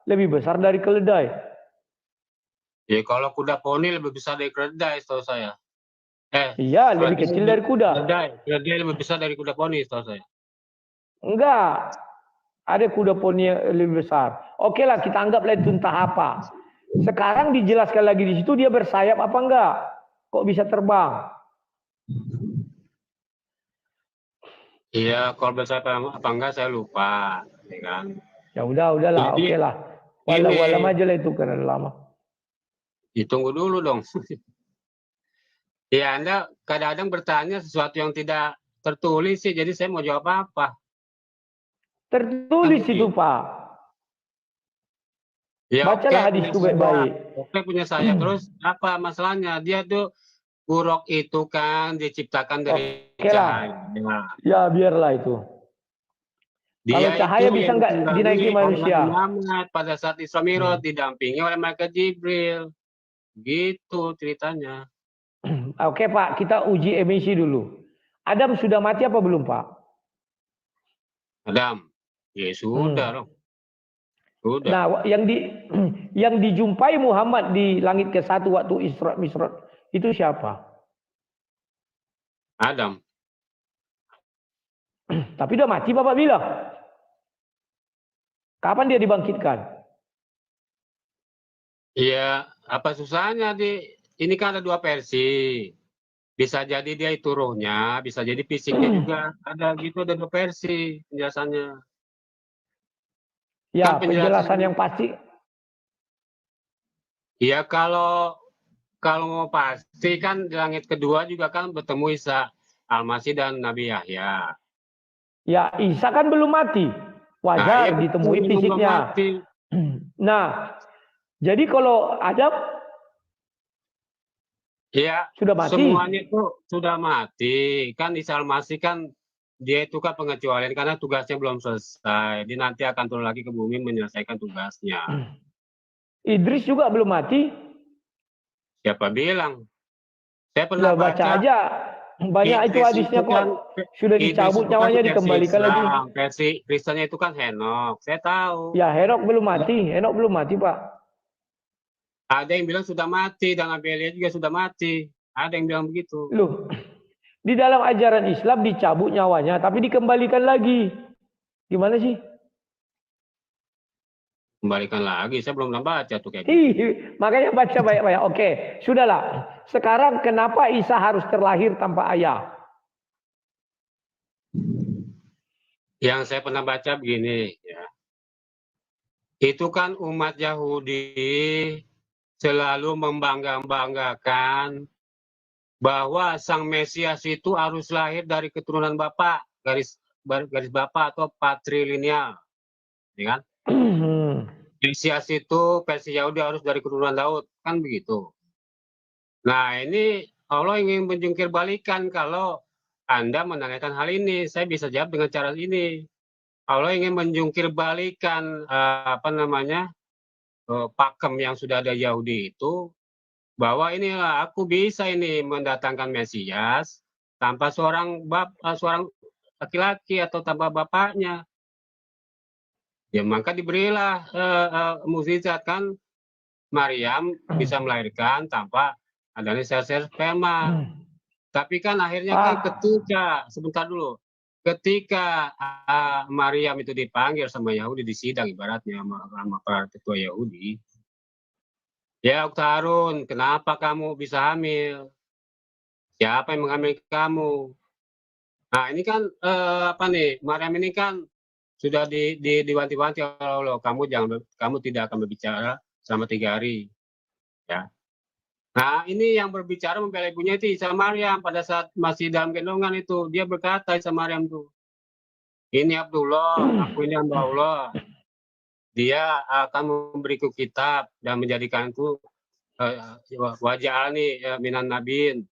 S1: lebih besar dari keledai.
S3: Ya kalau kuda poni lebih besar dari keledai setahu saya.
S1: Iya, lebih kecil dari kuda.
S3: Keledai lebih besar dari kuda poni setahu saya.
S1: Enggak. Ada kuda poni yang lebih besar. Oke lah, kita anggaplah itu entah apa. Sekarang dijelaskan lagi di situ dia bersayap apa enggak? Kok bisa terbang?
S3: Iya, kalau bersayap apa enggak saya lupa, ya kan?
S1: Ya udahlah, oke lah. Walam aja lah itu karena lama.
S3: Ditunggu dulu dong. Ya, Anda kadang-kadang bertanya sesuatu yang tidak tertulis sih, jadi saya mau jawab apa?
S1: Tertulis itu, Pak.
S3: Ya,
S1: bacalah hadisku baik-baik.
S3: Oke, punya saya. Terus apa masalahnya? Dia tuh buruk itu kan diciptakan dari cahaya.
S1: Ya, biarlah itu. Kalau cahaya bisa nggak dinaiki manusia?
S3: Muhammad pada saat Isra Mi'raj didampingi oleh malaikat Jibril. Gitu ceritanya.
S1: Oke Pak, kita uji emisi dulu. Adam sudah mati apa belum Pak?
S3: Adam, ya sudah dong. Sudah.
S1: Nah, yang dijumpai Muhammad di langit ke-1 waktu Isra Mi'raj itu siapa?
S3: Adam.
S1: Tapi udah mati Bapak bilang. Kapan dia dibangkitkan?
S3: Iya, apa susahnya ini kan ada dua versi. Bisa jadi dia itu rohnya, bisa jadi fisiknya juga ada gitu, ada dua versi penjelasannya.
S1: Ya, kan penjelasan yang pasti.
S3: Iya, kalau mau pasti kan di langit kedua juga kan bertemu Isa Al-Masih dan Nabi Yahya.
S1: Ya, Isa kan belum mati. Wajar ditemui fisiknya. Nah, jadi kalau Adam sudah mati.
S3: Semuanya itu sudah mati. Kan Isa Al-Masih kan dia itu kan pengecualian karena tugasnya belum selesai. Dia nanti akan turun lagi ke bumi menyelesaikan tugasnya.
S1: Idris juga belum mati.
S3: Siapa bilang? Saya pernah
S1: baca aja. Banyak itu hadisnya kok. Sudah dicabut nyawanya dikembalikan lagi.
S3: Versi Kristennya itu kan Henok. Saya tahu.
S1: Ya, Henok belum mati. Henok belum mati, Pak.
S3: Ada yang bilang sudah mati dan Nabi Elia juga sudah mati. Ada yang bilang begitu.
S1: Loh, di dalam ajaran Islam dicabut nyawanya tapi dikembalikan lagi. Gimana sih?
S3: Kembalikan lagi, saya belum baca tuh kayak gitu.
S1: Makanya baca banyak-banyak. Oke, sudahlah. Sekarang kenapa Isa harus terlahir tanpa ayah?
S3: Yang saya pernah baca begini, ya. Itu kan umat Yahudi selalu membangga-banggakan bahwa Sang Mesias itu harus lahir dari keturunan Bapak, garis Bapak atau patrilineal. Ya kan? Mesias itu versi Yahudi harus dari keturunan Daud, kan begitu. Nah, ini Allah ingin menjungkir balikan kalau Anda menanyakan hal ini. Saya bisa jawab dengan cara ini. Allah ingin menjungkir balikan pakem yang sudah ada Yahudi itu, bahwa inilah aku bisa ini mendatangkan Mesias tanpa seorang laki-laki atau tanpa bapaknya. Ya maka diberilah mukjizat kan, Maryam bisa melahirkan tanpa adanya sel-sel sperma. Tapi kan akhirnya kan sebentar dulu, ketika Maryam itu dipanggil sama Yahudi di sidang ibaratnya sama para ketua Yahudi, ya Harun, kenapa kamu bisa hamil? Siapa yang menghamili kamu? Nah ini kan apa nih, Maryam ini kan sudah diwanti-wanti oleh Allah, kamu tidak akan berbicara selama 3 hari, ya. Nah ini yang berbicara membela ibunya itu Isa Maryam pada saat masih dalam gendongan itu, dia berkata Isa Maryam tuh, ini Abdullah, aku ini hamba Allah, dia akan memberiku kitab dan menjadikanku waj'alni minan nabiin,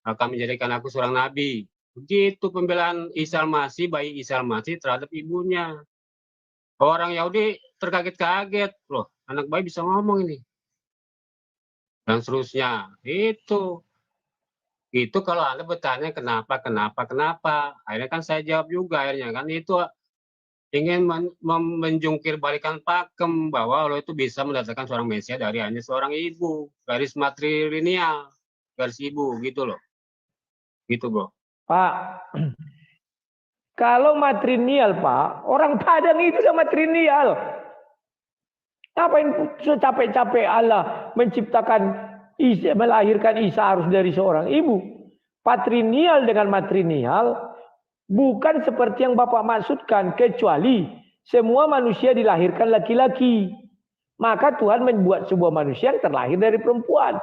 S3: akan menjadikan aku seorang nabi. Begitu pembelaan Isa Al-Masih, bayi Isa Al-Masih terhadap ibunya. Orang Yahudi terkaget-kaget, loh anak bayi bisa ngomong ini. Dan seterusnya. Itu kalau Anda bertanya kenapa. Akhirnya kan saya jawab juga akhirnya kan itu ingin menjungkir balikan pakem bahwa Allah itu bisa mendatangkan seorang Mesias dari hanya seorang ibu, garis matrilineal, garis ibu gitu loh. Gitu, Bro.
S1: Pak, kalau matrilineal, Pak, orang Padang itu udah matrilineal. Ngapain capek-capek Allah menciptakan Isa, melahirkan Isa harus dari seorang ibu? Patrilineal dengan matrilineal bukan seperti yang Bapak maksudkan, kecuali semua manusia dilahirkan laki-laki. Maka Tuhan membuat sebuah manusia yang terlahir dari perempuan.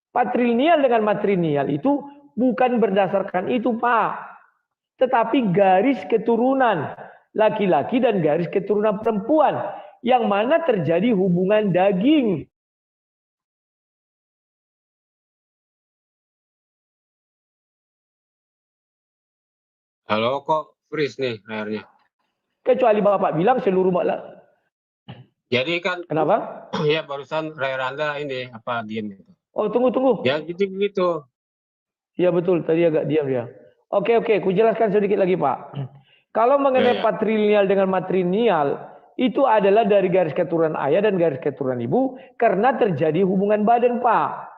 S1: Patrilineal dengan matrilineal itu bukan berdasarkan itu, Pak. Tetapi garis keturunan laki-laki dan garis keturunan perempuan yang mana terjadi hubungan daging.
S3: Halo, kok freeze nih layarnya?
S1: Kecuali Bapak bilang seluruh
S3: Jadi kan
S1: kenapa?
S3: Ya barusan layar Anda ini apa diam gitu.
S1: Oh, tunggu.
S3: Ya gitu.
S1: Iya betul, tadi agak diam dia. Oke, ku jelaskan sedikit lagi, Pak. Kalau mengenai patrilineal dengan matrilineal, itu adalah dari garis keturunan ayah dan garis keturunan ibu karena terjadi hubungan badan, Pak.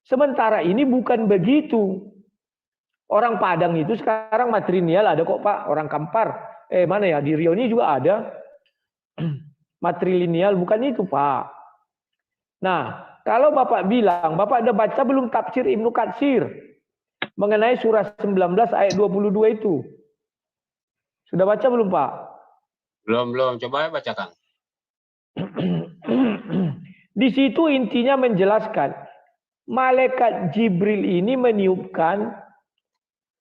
S1: Sementara ini bukan begitu. Orang Padang itu sekarang matrilineal ada kok, Pak. Orang Kampar. Mana ya? Di Riau ini juga ada. Matrilineal bukan itu, Pak. Nah, kalau Bapak bilang, Bapak ada baca belum tafsir Ibnu Katsir mengenai surah 19 ayat 22 itu? Sudah baca belum, Pak?
S3: Belum. Coba bacakan.
S1: Di situ intinya menjelaskan malaikat Jibril ini meniupkan,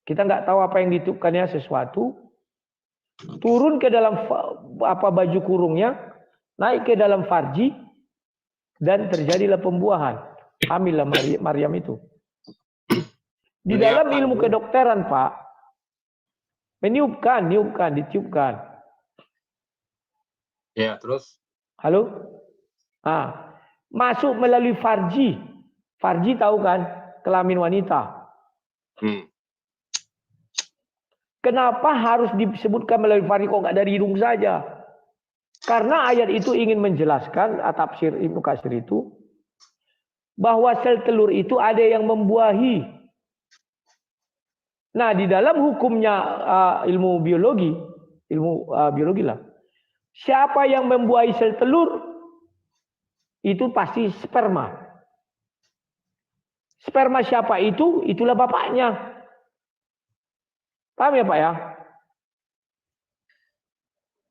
S1: kita nggak tahu apa yang ditiupkannya, sesuatu turun ke dalam baju kurungnya, naik ke dalam farji, dan terjadilah pembuahan. Hamillah Maryam itu. Di dalam ilmu kedokteran, Pak, meniupkan, ditiupkan.
S3: Ya, terus?
S1: Halo? Masuk melalui farji. Farji tahu kan? Kelamin wanita. Kenapa harus disebutkan melalui farji kok nggak dari hidung saja? Karena ayat itu ingin menjelaskan, tafsir Ibnu Katsir itu, bahwa sel telur itu ada yang membuahi. Nah, di dalam hukumnya ilmu biologi lah. Siapa yang membuahi sel telur itu pasti sperma. Sperma siapa itu? Itulah bapaknya. Paham ya, Pak ya?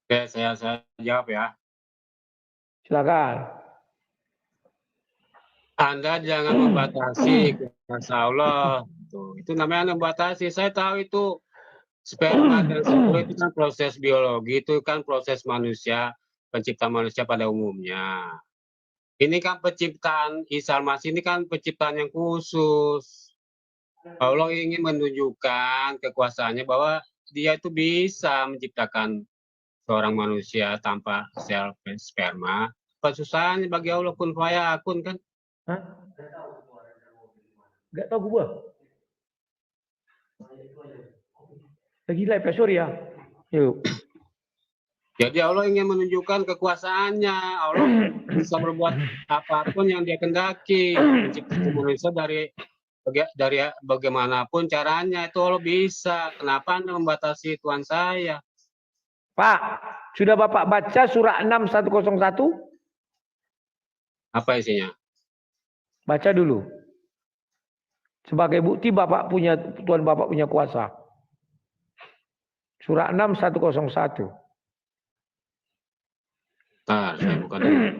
S3: Oke, saya jawab ya.
S1: Silakan.
S3: Anda jangan membatasi kuasa Allah. Itu namanya membatasi. Saya tahu itu sperma dan telur itu kan proses biologi, itu kan proses manusia, pencipta manusia pada umumnya. Ini kan penciptaan Isa Al-Masih ini kan penciptaan yang khusus. Allah ingin menunjukkan kekuasaannya bahwa dia itu bisa menciptakan seorang manusia tanpa sel sperma. Apa susahnya bagi Allah, kun fayakun kan?
S1: Hah? Gak tahu gua. Lagi live ya, sorry ya. Yuk.
S3: Jadi Allah ingin menunjukkan kekuasaannya. Allah bisa berbuat apapun yang dia kendaki. Menciptakan manusia dari bagaimanapun caranya itu Allah bisa. Kenapa Anda membatasi Tuhan saya?
S1: Pak, sudah Bapak baca surah 6 101?
S3: Apa isinya?
S1: Baca dulu. Sebagai bukti Tuhan Bapak punya kuasa. Surah 6 101.
S3: Bentar, saya buka dulu.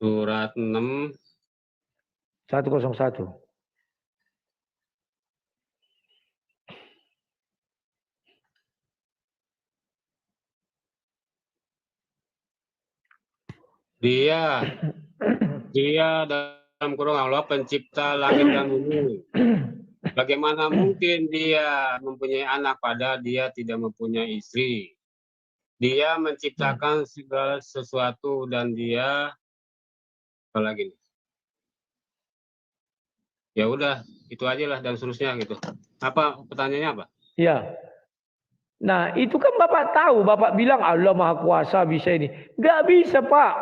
S3: Surat 6
S1: 101.
S3: Dia dalam kurung Allah pencipta langit dan bumi. Bagaimana mungkin dia mempunyai anak padahal dia tidak mempunyai istri? Dia menciptakan segala sesuatu dan dia apa lagi nih? Ya udah, itu aja lah dan seterusnya gitu. Apa pertanyaannya apa?
S1: Ya. Nah, itu kan Bapak tahu, Bapak bilang Allah Maha Kuasa bisa ini. Nggak bisa, Pak.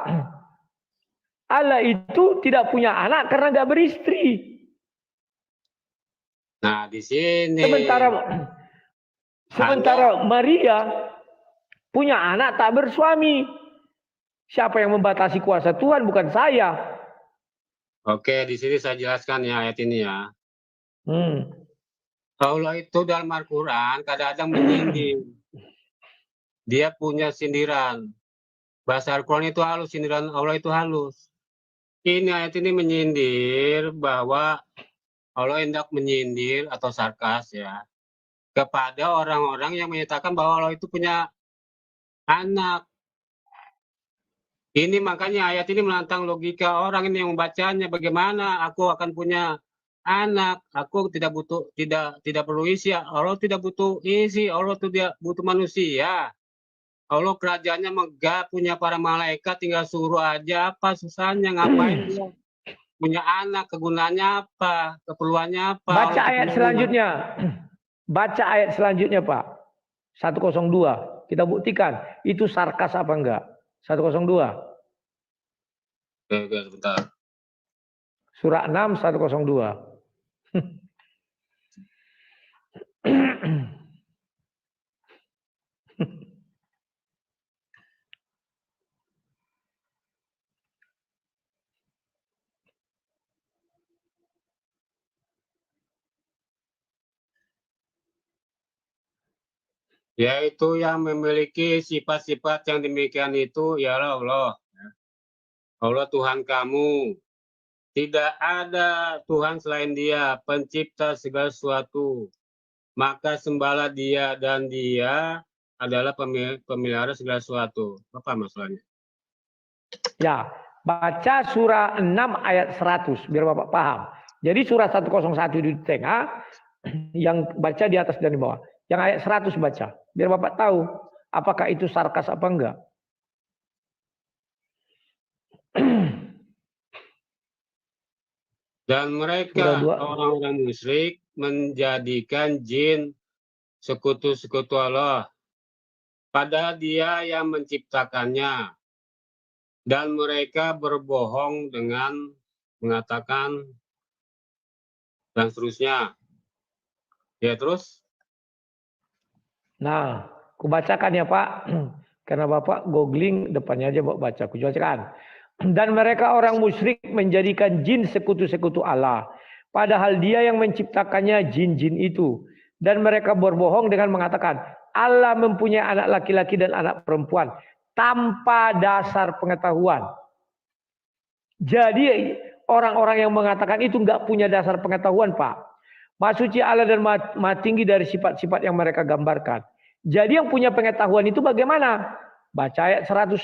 S1: Allah itu tidak punya anak karena nggak beristri.
S3: Nah, di sini.
S1: Sementara Maria punya anak tak bersuami. Siapa yang membatasi kuasa Tuhan, bukan saya.
S3: Oke, di sini saya jelaskan ya ayat ini ya. Allah itu dalam Al-Quran kadang-kadang menyindir. Dia punya sindiran. Bahasa Al-Quran itu halus, sindiran Allah itu halus. Ini ayat ini menyindir bahwa Allah hendak menyindir atau sarkas ya kepada orang-orang yang menyatakan bahwa Allah itu punya anak. Ini makanya ayat ini menantang logika orang ini yang membacanya. Bagaimana aku akan punya anak? Aku tidak perlu isi. Allah tidak butuh isi. Allah tidak butuh manusia. Allah kerajaannya megah, punya para malaikat, tinggal suruh aja. Apa susahnya? Ngapain dia punya anak? Kegunaannya apa? Keperluannya apa?
S1: Baca ayat selanjutnya. Baca ayat selanjutnya, Pak. 102. Kita buktikan itu sarkas apa enggak. 102.
S3: Oke, sebentar.
S1: Surah 6 102.
S3: Yaitu yang memiliki sifat-sifat yang demikian itu ialah Allah. Allah Tuhan kamu. Tidak ada Tuhan selain Dia, pencipta segala sesuatu. Maka sembahlah Dia dan Dia adalah pemelihara segala sesuatu. Apa masalahnya?
S1: Ya, baca surah 6 ayat 100 biar Bapak paham. Jadi surah 101 di tengah, yang baca di atas dan di bawah. Yang ayat 100 baca. Biar Bapak tahu apakah itu sarkas apa enggak.
S3: Dan mereka orang-orang musyrik menjadikan jin sekutu-sekutu Allah. Padahal Dia yang menciptakannya. Dan mereka berbohong dengan mengatakan dan seterusnya. Ya terus?
S1: Nah, kubacakan ya Pak. Karena Bapak googling depannya aja baca. Kubacakan. Dan mereka orang musyrik menjadikan jin sekutu-sekutu Allah. Padahal Dia yang menciptakannya jin-jin itu. Dan mereka berbohong dengan mengatakan Allah mempunyai anak laki-laki dan anak perempuan tanpa dasar pengetahuan. Jadi orang-orang yang mengatakan itu nggak punya dasar pengetahuan, Pak. Maha suci Allah dan maha tinggi dari sifat-sifat yang mereka gambarkan. Jadi yang punya pengetahuan itu bagaimana? Baca ayat 101.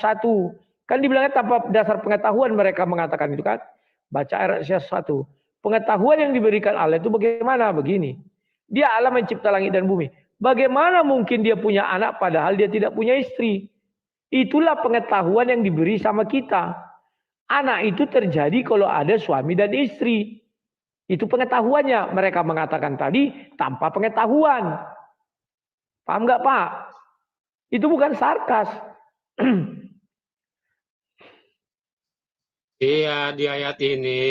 S1: Kan dibilangnya tanpa dasar pengetahuan mereka mengatakan itu kan. Baca ayat 101. Pengetahuan yang diberikan Allah itu bagaimana? Begini. Dia Allah mencipta langit dan bumi. Bagaimana mungkin dia punya anak padahal dia tidak punya istri? Itulah pengetahuan yang diberi sama kita. Anak itu terjadi kalau ada suami dan istri. Itu pengetahuannya. Mereka mengatakan tadi tanpa pengetahuan. Paham nggak Pak? Itu bukan sarkas.
S3: Iya, di ayat ini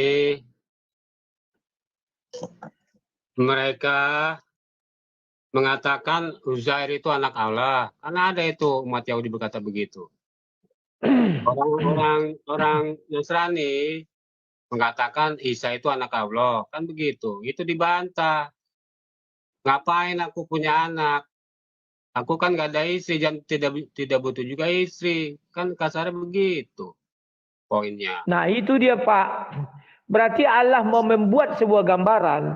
S3: mereka mengatakan Uzair itu anak Allah. Karena ada itu umat Yahudi berkata begitu. Orang Nasrani mengatakan Isa itu anak Allah. Kan begitu. Itu dibantah. Ngapain aku punya anak? Aku kan gak ada istri dan tidak butuh juga istri. Kan kasarnya begitu poinnya.
S1: Nah itu dia Pak. Berarti Allah mau membuat sebuah gambaran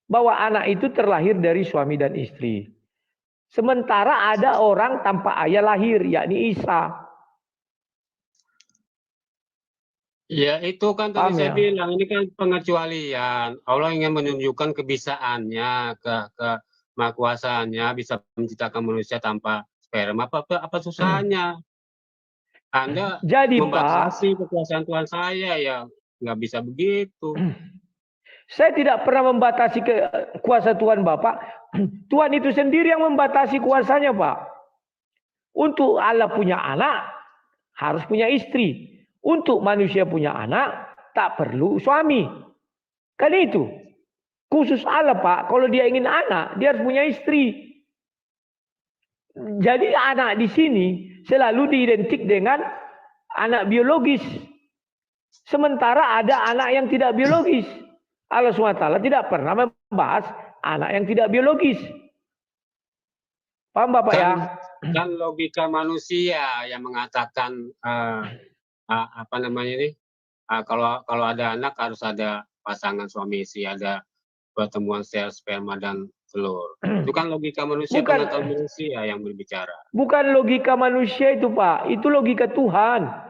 S1: bahwa anak itu terlahir dari suami dan istri. Sementara ada orang tanpa ayah lahir, yakni Isa.
S3: Ya itu kan tadi
S1: Paham
S3: saya
S1: ya?
S3: bilang, ini kan pengecualian. Allah ingin menunjukkan kebisaannya, kemahakuasaannya, bisa menciptakan manusia tanpa sperma. Apa susahnya? Anda
S1: Jadi
S3: membatasi
S1: Pak,
S3: kekuasaan Tuhan saya, ya nggak bisa begitu.
S1: saya tidak pernah membatasi kuasa Tuhan Bapak. Tuhan itu sendiri yang membatasi kuasanya Pak. Untuk Allah punya anak, harus punya istri. Untuk manusia punya anak, tak perlu suami. Kan itu. Khusus Allah Pak, kalau dia ingin anak, dia harus punya istri. Jadi anak di sini selalu diidentik dengan anak biologis. Sementara ada anak yang tidak biologis. Allah SWT tidak pernah membahas anak yang tidak biologis. Paham Bapak ya?
S3: Kan logika manusia yang mengatakan apa namanya ini, kalau ada anak harus ada pasangan suami istri, ada pertemuan sel sperma dan telur. Itu kan logika manusia, pengetahuan manusia yang berbicara.
S1: Bukan logika manusia itu Pak, itu logika Tuhan.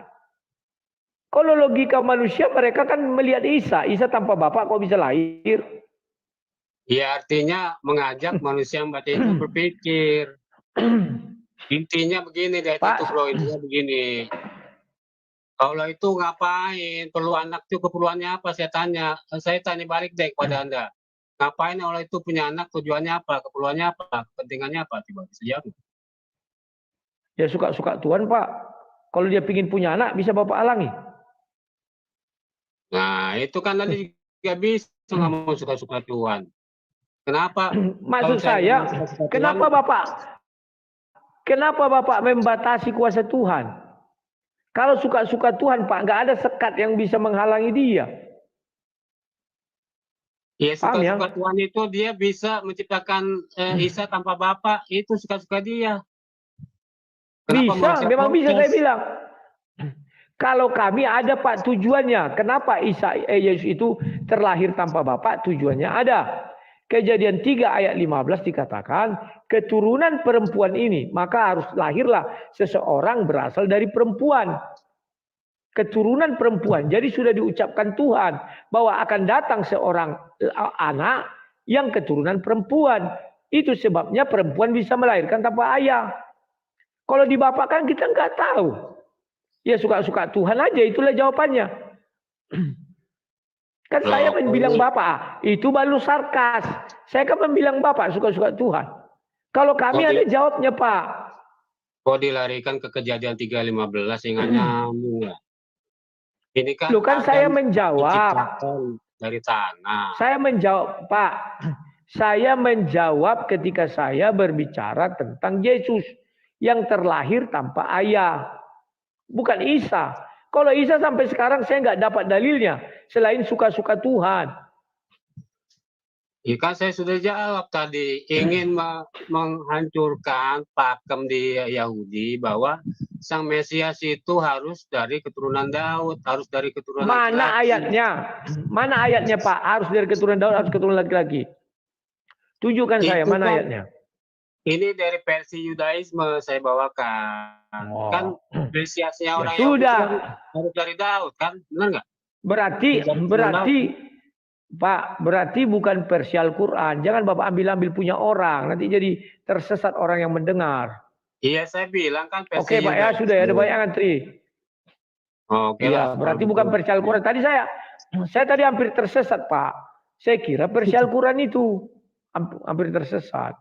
S1: Kalau logika manusia mereka kan melihat Isa tanpa bapak kok bisa lahir?
S3: Ya artinya mengajak manusia yang batin itu berpikir. Intinya begini deh, itu bro, intinya begini. Allah itu ngapain? Perlu anak itu keperluannya apa? Saya tanya balik deh kepada Anda. Ngapain Allah itu punya anak? Tujuannya apa? Keperluannya apa? Kepentingannya apa? Coba bisa jawab.
S1: Ya suka-suka Tuhan Pak. Kalau dia ingin punya anak bisa Bapak halangi.
S3: Nah itu kan tadi nggak bisa ngomong suka-suka Tuhan. Kenapa?
S1: Maksud saya, kenapa Bapak membatasi kuasa Tuhan? Kalau suka-suka Tuhan Pak, nggak ada sekat yang bisa menghalangi dia.
S3: Ya suka-suka Tuhan itu dia bisa menciptakan Isa tanpa bapak, itu suka-suka dia.
S1: Bisa, memang bisa saya bilang. Kalau kami ada Pak tujuannya. Kenapa Yesus itu terlahir tanpa bapak? Tujuannya ada. Kejadian 3 ayat 15 dikatakan, keturunan perempuan ini, maka harus lahirlah seseorang berasal dari perempuan. Keturunan perempuan. Jadi sudah diucapkan Tuhan bahwa akan datang seorang anak yang keturunan perempuan. Itu sebabnya perempuan bisa melahirkan tanpa ayah. Kalau di bapak kan kita nggak tahu. Ya suka-suka Tuhan aja, itulah jawabannya. Kan saya bilang Bapak, itu baru sarkas. Saya kan bilang Bapak suka-suka Tuhan. Kalau kami ada jawabnya Pak.
S3: Kok dilarikan ke kejadian 3:15 yang nyambung ya? Ini kan,
S1: kan saya menjawab.
S3: Dari tanah.
S1: Saya menjawab Pak. Saya menjawab ketika saya berbicara tentang Yesus yang terlahir tanpa ayah. Bukan Isa. Kalau Isa sampai sekarang saya nggak dapat dalilnya. Selain suka-suka Tuhan.
S3: Ya kan saya sudah jawab tadi. Ingin menghancurkan pakem di Yahudi bahwa Sang Mesias itu harus dari keturunan Daud. Harus dari keturunan
S1: Mana
S3: laki-laki.
S1: ayatnya? Mana ayatnya Pak? Harus dari keturunan Daud, harus keturunan laki-laki. Tunjukkan saya, mana ayatnya?
S3: Ini dari versi Yudaisme saya bawakan. Kan Mesiasnya orang
S1: Yahudi
S3: harus dari Daud kan? Benar nggak?
S1: Berarti bukan versi Al-Quran. Jangan Bapak ambil punya orang. Nanti jadi tersesat orang yang mendengar.
S3: Iya saya bilang kan versi
S1: Oke Pak ya, sudah ya, ada banyak antri.
S3: Oke
S1: Iya,
S3: lah.
S1: berarti
S3: kalau
S1: bukan
S3: gitu.
S1: versi Al-Quran. Tadi saya tadi hampir tersesat, Pak. Saya kira versi Al-Quran itu hampir tersesat.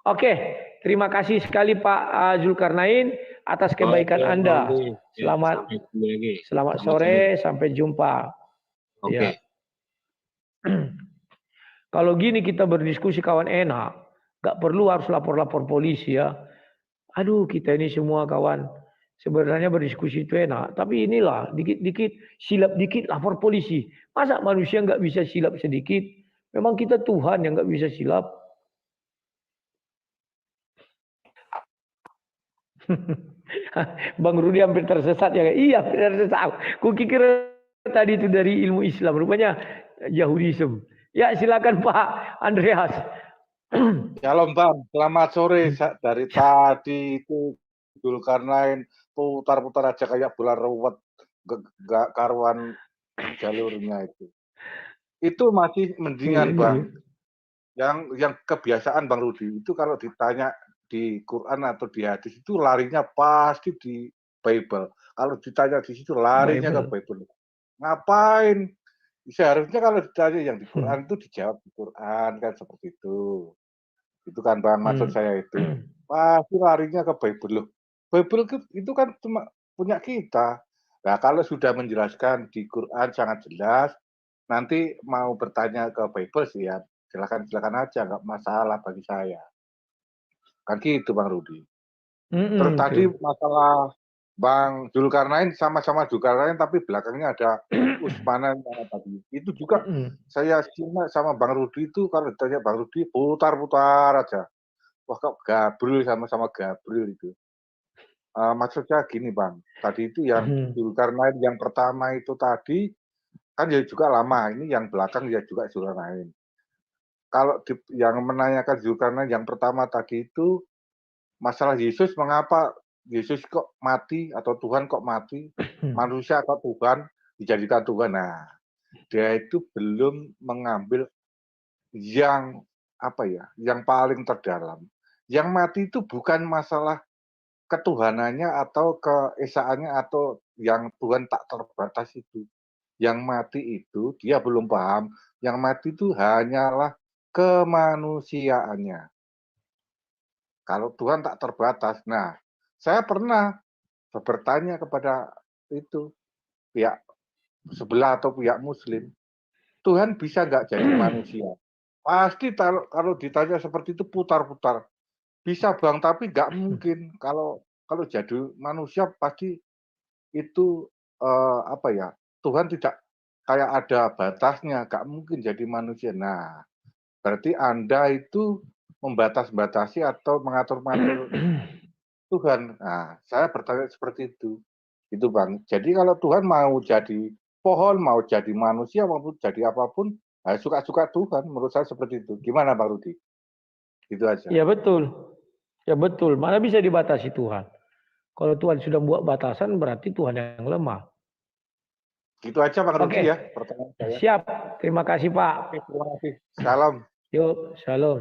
S1: Oke, terima kasih sekali Pak Zulkarnain atas kebaikan
S3: Oke,
S1: Anda.
S3: Bang Rudi. Ya,
S1: Selamat
S3: sampai ketemu lagi.
S1: selamat
S3: Selamat sore.
S1: sore, sampai jumpa.
S3: Oke.
S1: Ya. Kalau gini kita berdiskusi kawan enak, nggak perlu harus lapor-lapor polisi ya. Aduh, kita ini semua kawan sebenarnya berdiskusi itu enak, tapi inilah dikit-dikit silap dikit lapor polisi. Masa manusia nggak bisa silap sedikit? Memang kita Tuhan yang nggak bisa silap. Bang Rudi hampir tersesat ya. Iya, hampir tersesat. Kukira tadi itu dari ilmu Islam, rupanya Yahudisme. Ya, silakan Pak Andreas.
S4: Shalom Bang, selamat sore. Dari tadi itu Zulkarnain putar-putar aja kayak bola ruwet, gak karuan jalurnya itu. Itu masih mendingan Bang. Yang kebiasaan Bang Rudi itu kalau ditanya di Quran atau di hadis itu larinya pasti di Bible. Kalau ditanya di situ larinya ke Bible. Ngapain? Seharusnya kalau ditanya yang di Quran itu dijawab di Quran kan seperti itu. Itu kan Bang, maksud saya itu. Pasti larinya ke Bible loh. Bible itu kan cuma punya kita. Nah, kalau sudah menjelaskan di Quran sangat jelas, nanti mau bertanya ke Bible sih ya, silakan aja, nggak masalah bagi saya. Kan gitu Bang Rudi. Terus tadi masalah Bang Zulkarnain sama-sama Zulkarnain tapi belakangnya ada Usmanan tadi. Itu juga saya simak sama Bang Rudi itu kalau ditanya Bang Rudi putar-putar aja. Wah kok Gabriel sama-sama Gabriel itu. Maksudnya gini Bang, tadi itu yang Zulkarnain yang pertama itu tadi kan ya juga lama, ini yang belakang ya juga Zulkarnain. Kalau yang menanyakan Zulkarnain yang pertama tadi itu masalah Yesus, mengapa Yesus kok mati atau Tuhan kok mati, manusia kok Tuhan dijadikan Tuhan. Nah, dia itu belum mengambil yang apa ya, yang paling terdalam. Yang mati itu bukan masalah ketuhanannya atau keesaannya atau yang Tuhan tak terbatas itu. Yang mati itu dia belum paham, yang mati itu hanyalah kemanusiaannya. Kalau Tuhan tak terbatas. Nah, saya pernah bertanya kepada itu pihak sebelah atau pihak Muslim, Tuhan bisa nggak jadi manusia? Pasti kalau ditanya seperti itu putar-putar. Bisa Bang, tapi nggak mungkin. Kalau jadi manusia pasti itu apa ya? Tuhan tidak kayak ada batasnya, nggak mungkin jadi manusia. Nah, berarti Anda itu membatas-batasi atau mengatur-ngatur Tuhan. Nah, saya bertanya seperti itu. Itu Bang. Jadi kalau Tuhan mau jadi pohon, mau jadi manusia, maupun jadi apapun, nah, suka-suka Tuhan. Menurut saya seperti itu. Gimana Bang Rudi? Gitu aja.
S1: Ya betul. Ya betul. Mana bisa dibatasi Tuhan? Kalau Tuhan sudah buat batasan, berarti Tuhan yang lemah.
S4: Gitu aja Bang Rudi ya, pertanyaan saya.
S1: Siap. Terima kasih Pak.
S4: Oke, terima kasih. Salam.
S1: Yuk, shalom.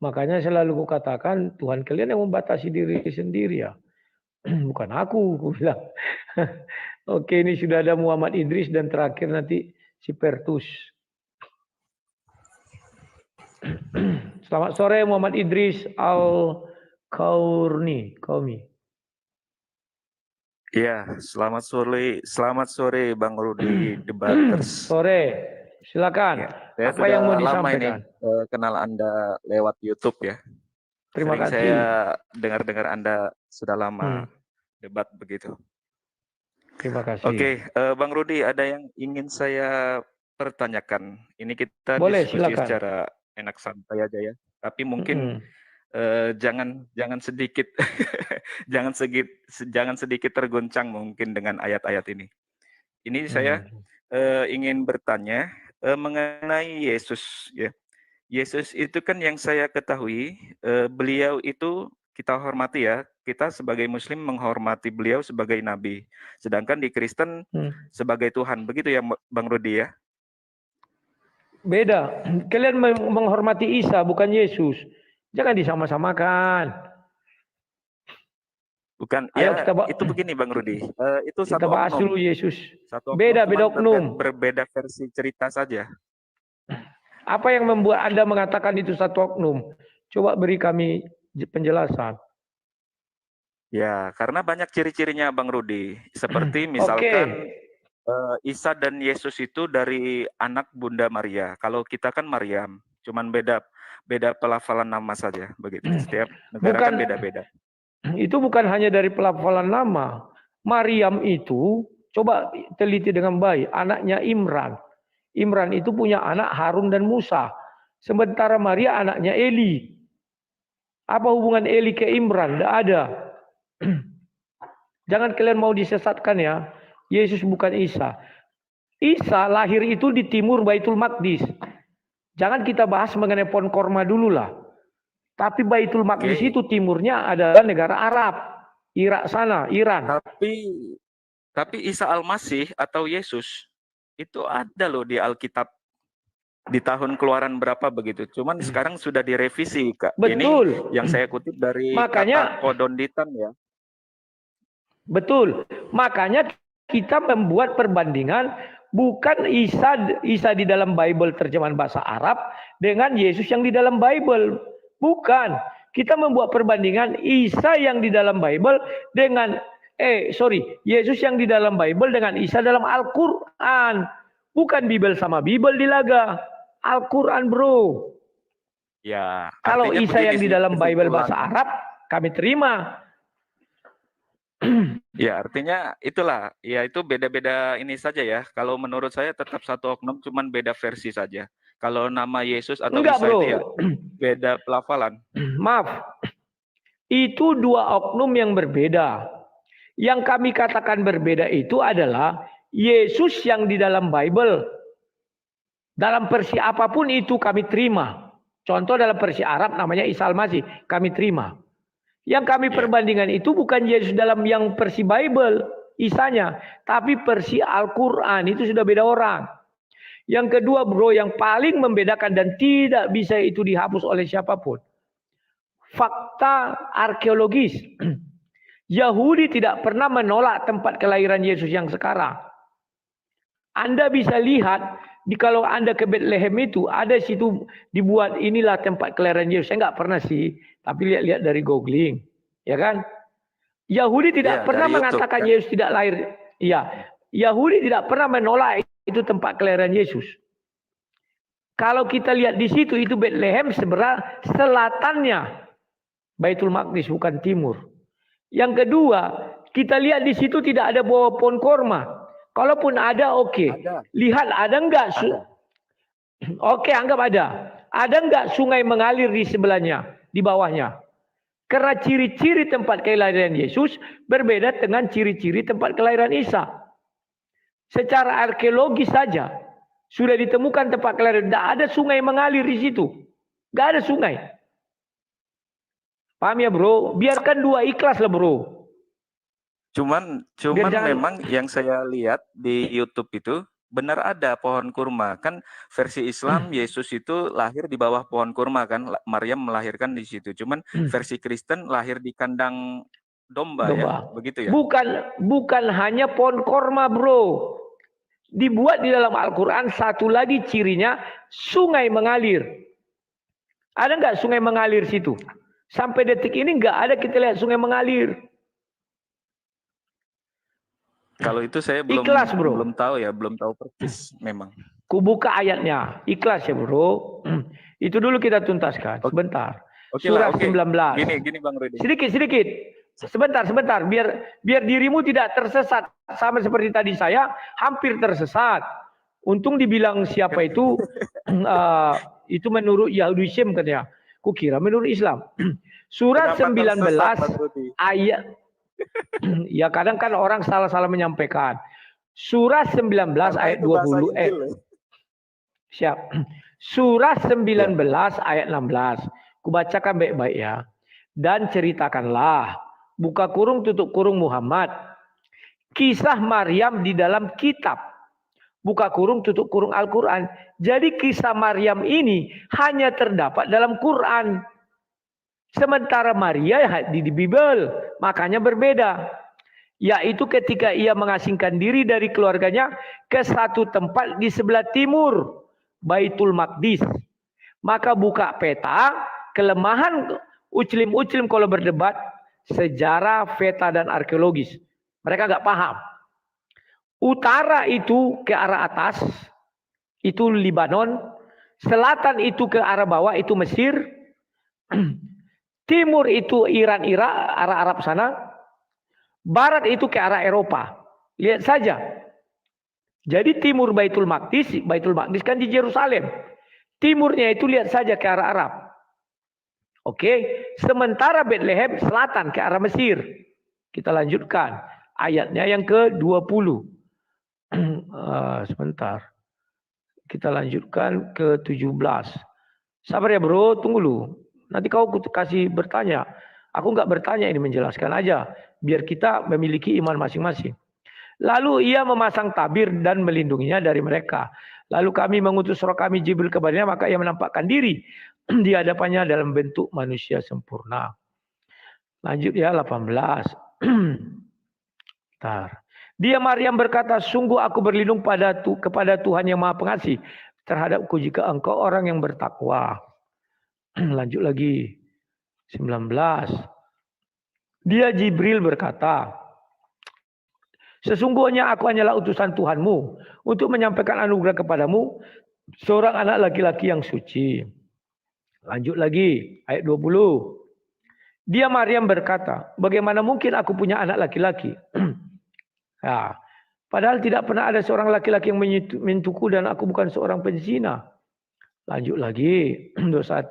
S1: Makanya selalu kukatakan Tuhan kalian yang membatasi diri sendiri ya. Bukan aku bilang. Oke, ini sudah ada Muhammad Idris dan terakhir nanti si Pertus. Selamat sore Muhammad Idris Al-Kaurni.
S5: Ya, selamat sore Bang Rudi Debaters.
S1: Sore, silakan.
S5: Ya, saya
S1: apa yang mau
S5: lama
S1: disampaikan?
S5: ini kenal Anda lewat YouTube ya.
S1: Terima kasih.
S5: Saya dengar Anda sudah lama debat begitu.
S1: Terima kasih.
S5: Oke, Bang Rudi, ada yang ingin saya pertanyakan. Ini kita
S1: Boleh,
S5: diskusi
S1: silakan.
S5: secara enak santai aja ya. Tapi mungkin jangan sedikit jangan sedikit tergoncang mungkin dengan ayat-ayat ini. Ini saya ingin bertanya mengenai Yesus ya. Yesus itu kan yang saya ketahui beliau itu kita hormati ya. Kita sebagai Muslim menghormati beliau sebagai nabi. Sedangkan di Kristen sebagai Tuhan. Begitu ya Bang Rudi ya?
S1: Beda. Kalian menghormati Isa bukan Yesus. Jangan disama-samakan.
S5: Bukan,
S1: Ayo
S5: ya itu begini Bang Rudi. Itu
S1: kita
S5: satu
S1: bahas
S5: oknum.
S1: dulu Yesus.
S5: Satu oknum,
S1: Beda
S5: cuman
S1: oknum.
S5: berbeda versi cerita saja.
S1: Apa yang membuat Anda mengatakan itu satu oknum? Coba beri kami penjelasan.
S5: Ya, karena banyak ciri-cirinya Bang Rudi. Seperti
S1: Oke.
S5: misalkan Isa dan Yesus itu dari anak Bunda Maria. Kalau kita kan Maryam, cuman beda pelafalan nama saja begitu. Setiap negara kan beda-beda.
S1: Itu bukan hanya dari pelafalan nama. Maryam itu coba teliti dengan baik, anaknya Imran. Imran itu punya anak Harun dan Musa. Sementara Maria anaknya Eli. Apa hubungan Eli ke Imran? Tidak ada. Jangan kalian mau disesatkan ya. Yesus bukan Isa. Isa lahir itu di timur Baitul Maqdis. Jangan kita bahas mengenai pohon korma dulu lah. Tapi Baitul Maqdis itu timurnya adalah negara Arab. Irak sana, Iran.
S5: Tapi Isa Al-Masih atau Yesus itu ada loh di Alkitab di tahun keluaran berapa begitu. Cuman sekarang sudah direvisi, Kak.
S1: Betul.
S5: Ini yang saya kutip dari
S1: Makanya,
S5: kata Kodonditan ya.
S1: Betul. Makanya kita membuat perbandingan bukan Isa di dalam Bible terjemahan bahasa Arab dengan Yesus yang di dalam Bible. Bukan. Kita membuat perbandingan Isa yang di dalam Bible dengan Yesus yang di dalam Bible dengan Isa dalam Al-Qur'an. Bukan Bible sama Bible dilaga. Al-Qur'an, Bro.
S5: Ya.
S1: Kalau Isa yang di dalam Bible bahasa Arab, kami terima.
S5: Ya, artinya itulah. Ya, itu beda-beda ini saja ya. Kalau menurut saya tetap satu oknum, cuman beda versi saja. Kalau nama Yesus atau Isa
S1: bro.
S5: itu ya beda pelafalan.
S1: Maaf. Itu dua oknum yang berbeda. Yang kami katakan berbeda itu adalah Yesus yang di dalam Bible. Dalam versi apapun itu kami terima. Contoh dalam versi Arab namanya Isa Al-Masih. Kami terima. Yang kami perbandingkan itu bukan Yesus dalam yang versi Bible. Isanya. Tapi versi Al-Quran. Itu sudah beda orang. Yang kedua bro, yang paling membedakan dan tidak bisa itu dihapus oleh siapapun. Fakta arkeologis. Yahudi tidak pernah menolak tempat kelahiran Yesus yang sekarang. Anda bisa lihat, kalau Anda ke Bethlehem itu, ada situ dibuat inilah tempat kelahiran Yesus. Saya nggak pernah sih, tapi lihat-lihat dari googling. Ya kan? Yahudi tidak pernah mengatakan YouTube, kan? Yesus tidak lahir. Iya, Yahudi tidak pernah menolak itu tempat kelahiran Yesus. Kalau kita lihat di situ itu Bethlehem sebenarnya selatannya Baitul Maqdis bukan timur. Yang kedua, kita lihat di situ tidak ada bawah pohon korma. Kalaupun ada oke. Lihat ada enggak? Oke, anggap ada. Ada enggak sungai mengalir di sebelahnya, di bawahnya? Karena ciri-ciri tempat kelahiran Yesus berbeda dengan ciri-ciri tempat kelahiran Isa. Secara arkeologis saja sudah ditemukan tempat kelahiran, tidak ada sungai mengalir di situ, tidak ada sungai. Paham ya bro? Biarkan dua ikhlas lah bro. Cuman
S5: memang yang saya lihat di YouTube itu benar ada pohon kurma. Kan versi Islam Yesus itu lahir di bawah pohon kurma kan, Maryam melahirkan di situ. Cuman versi Kristen lahir di kandang domba. Ya, begitu ya.
S1: Bukan hanya pohon kurma bro. Dibuat di dalam Al-Quran satu lagi cirinya sungai mengalir. Ada nggak sungai mengalir situ? Sampai detik ini nggak ada kita lihat sungai mengalir.
S5: Kalau itu saya belum tahu ya, belum tahu persis memang.
S1: Ku buka ayatnya, ikhlas ya bro. Itu dulu kita tuntaskan. Sebentar. Surah 19.
S5: Gini Bang Rudi.
S1: Sedikit. Sebentar. Biar dirimu tidak tersesat. Sama seperti tadi saya hampir tersesat. Untung dibilang siapa itu itu menurut Yahudiism katanya. Kukira menurut Islam. Surat 19 ayat. Ya kadang kan orang salah-salah menyampaikan. Surat 19 ayat 20. Siap. Surat 19 ayat 16. Kubacakan baik-baik ya. Dan ceritakanlah. Buka kurung tutup kurung Muhammad. Kisah Maryam di dalam kitab. Buka kurung tutup kurung Al-Quran. Jadi kisah Maryam ini hanya terdapat dalam Quran. Sementara Maria di Bible, makanya berbeda. Yaitu ketika ia mengasingkan diri dari keluarganya ke satu tempat di sebelah timur, Baitul Maqdis. Maka buka peta, kelemahan uclim-uclim kalau berdebat, sejarah, peta, dan arkeologis. Mereka nggak paham. Utara itu ke arah atas, itu Libanon. Selatan itu ke arah bawah, itu Mesir. Timur itu Iran, Irak, arah Arab sana. Barat itu ke arah Eropa. Lihat saja. Jadi timur Baitul Maqdis kan di Yerusalem. Timurnya itu lihat saja ke arah Arab. Oke, sementara Bethlehem selatan ke arah Mesir. Kita lanjutkan ayatnya yang ke-20. Sebentar. Kita lanjutkan ke 17. Sabar ya bro, tunggu dulu. Nanti kau kasih bertanya. Aku nggak bertanya, ini menjelaskan aja. Biar kita memiliki iman masing-masing. Lalu ia memasang tabir dan melindunginya dari mereka. Lalu kami mengutus roh kami Jibril kepadanya, maka ia menampakkan diri di hadapannya dalam bentuk manusia sempurna. Lanjut ya 18. Dia Maryam berkata, sungguh aku berlindung kepada Tuhan yang Maha Pengasih terhadapku jika engkau orang yang bertakwa. Lanjut lagi 19. Dia Jibril berkata, sesungguhnya aku hanyalah utusan Tuhanmu untuk menyampaikan anugerah kepadamu seorang anak laki-laki yang suci. Lanjut lagi ayat 20. Dia Maryam berkata, bagaimana mungkin aku punya anak laki-laki? Ya, padahal tidak pernah ada seorang laki-laki yang menyentuhku dan aku bukan seorang penzina. Lanjut lagi 21.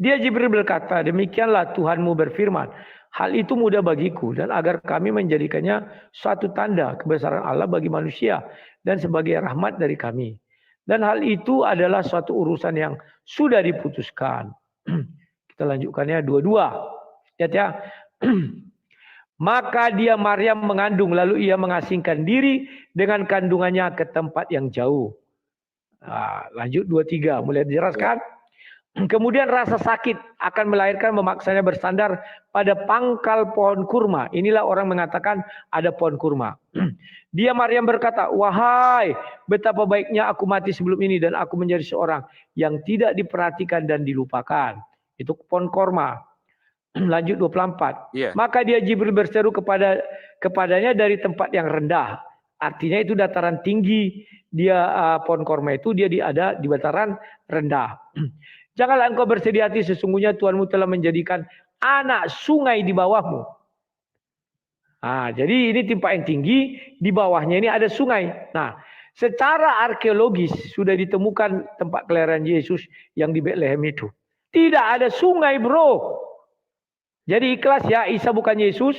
S1: Dia Jibril berkata, demikianlah Tuhanmu berfirman, hal itu mudah bagiku dan agar kami menjadikannya suatu tanda kebesaran Allah bagi manusia dan sebagai rahmat dari kami. Dan hal itu adalah suatu urusan yang sudah diputuskan. Kita lanjutkannya 22. Lihat ya. Maka dia Maryam mengandung lalu ia mengasingkan diri dengan kandungannya ke tempat yang jauh. Nah, lanjut 23. Mulai dijelaskan. Kemudian rasa sakit akan melahirkan memaksanya bersandar pada pangkal pohon kurma. Inilah orang mengatakan ada pohon kurma. Dia Maryam berkata, wahai betapa baiknya aku mati sebelum ini dan aku menjadi seorang yang tidak diperhatikan dan dilupakan. Itu pohon kurma. Lanjut 24. Yeah. Maka dia Jibril berseru kepadanya dari tempat yang rendah. Artinya itu dataran tinggi. Dia pohon kurma itu dia ada di dataran rendah. Janganlah engkau bersedih hati, sesungguhnya Tuhanmu telah menjadikan anak sungai di bawahmu. Nah, jadi ini tempat yang tinggi, di bawahnya ini ada sungai. Nah, secara arkeologis sudah ditemukan tempat kelahiran Yesus yang di Bethlehem itu. Tidak ada sungai, bro. Jadi ikhlas ya, Isa bukan Yesus.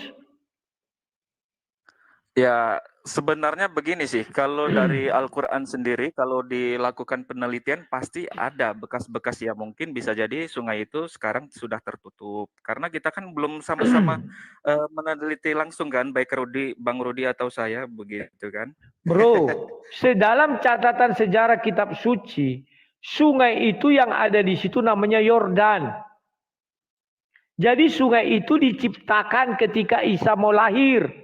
S5: Ya, sebenarnya begini sih, kalau dari Al-Quran sendiri, kalau dilakukan penelitian pasti ada bekas-bekas ya, mungkin bisa jadi sungai itu sekarang sudah tertutup. Karena kita kan belum sama-sama meneliti langsung kan, baik Bang Rudi atau saya, begitu kan.
S1: Bro, sedalam catatan sejarah kitab suci, sungai itu yang ada di situ namanya Yordan. Jadi sungai itu diciptakan ketika Isa mau lahir.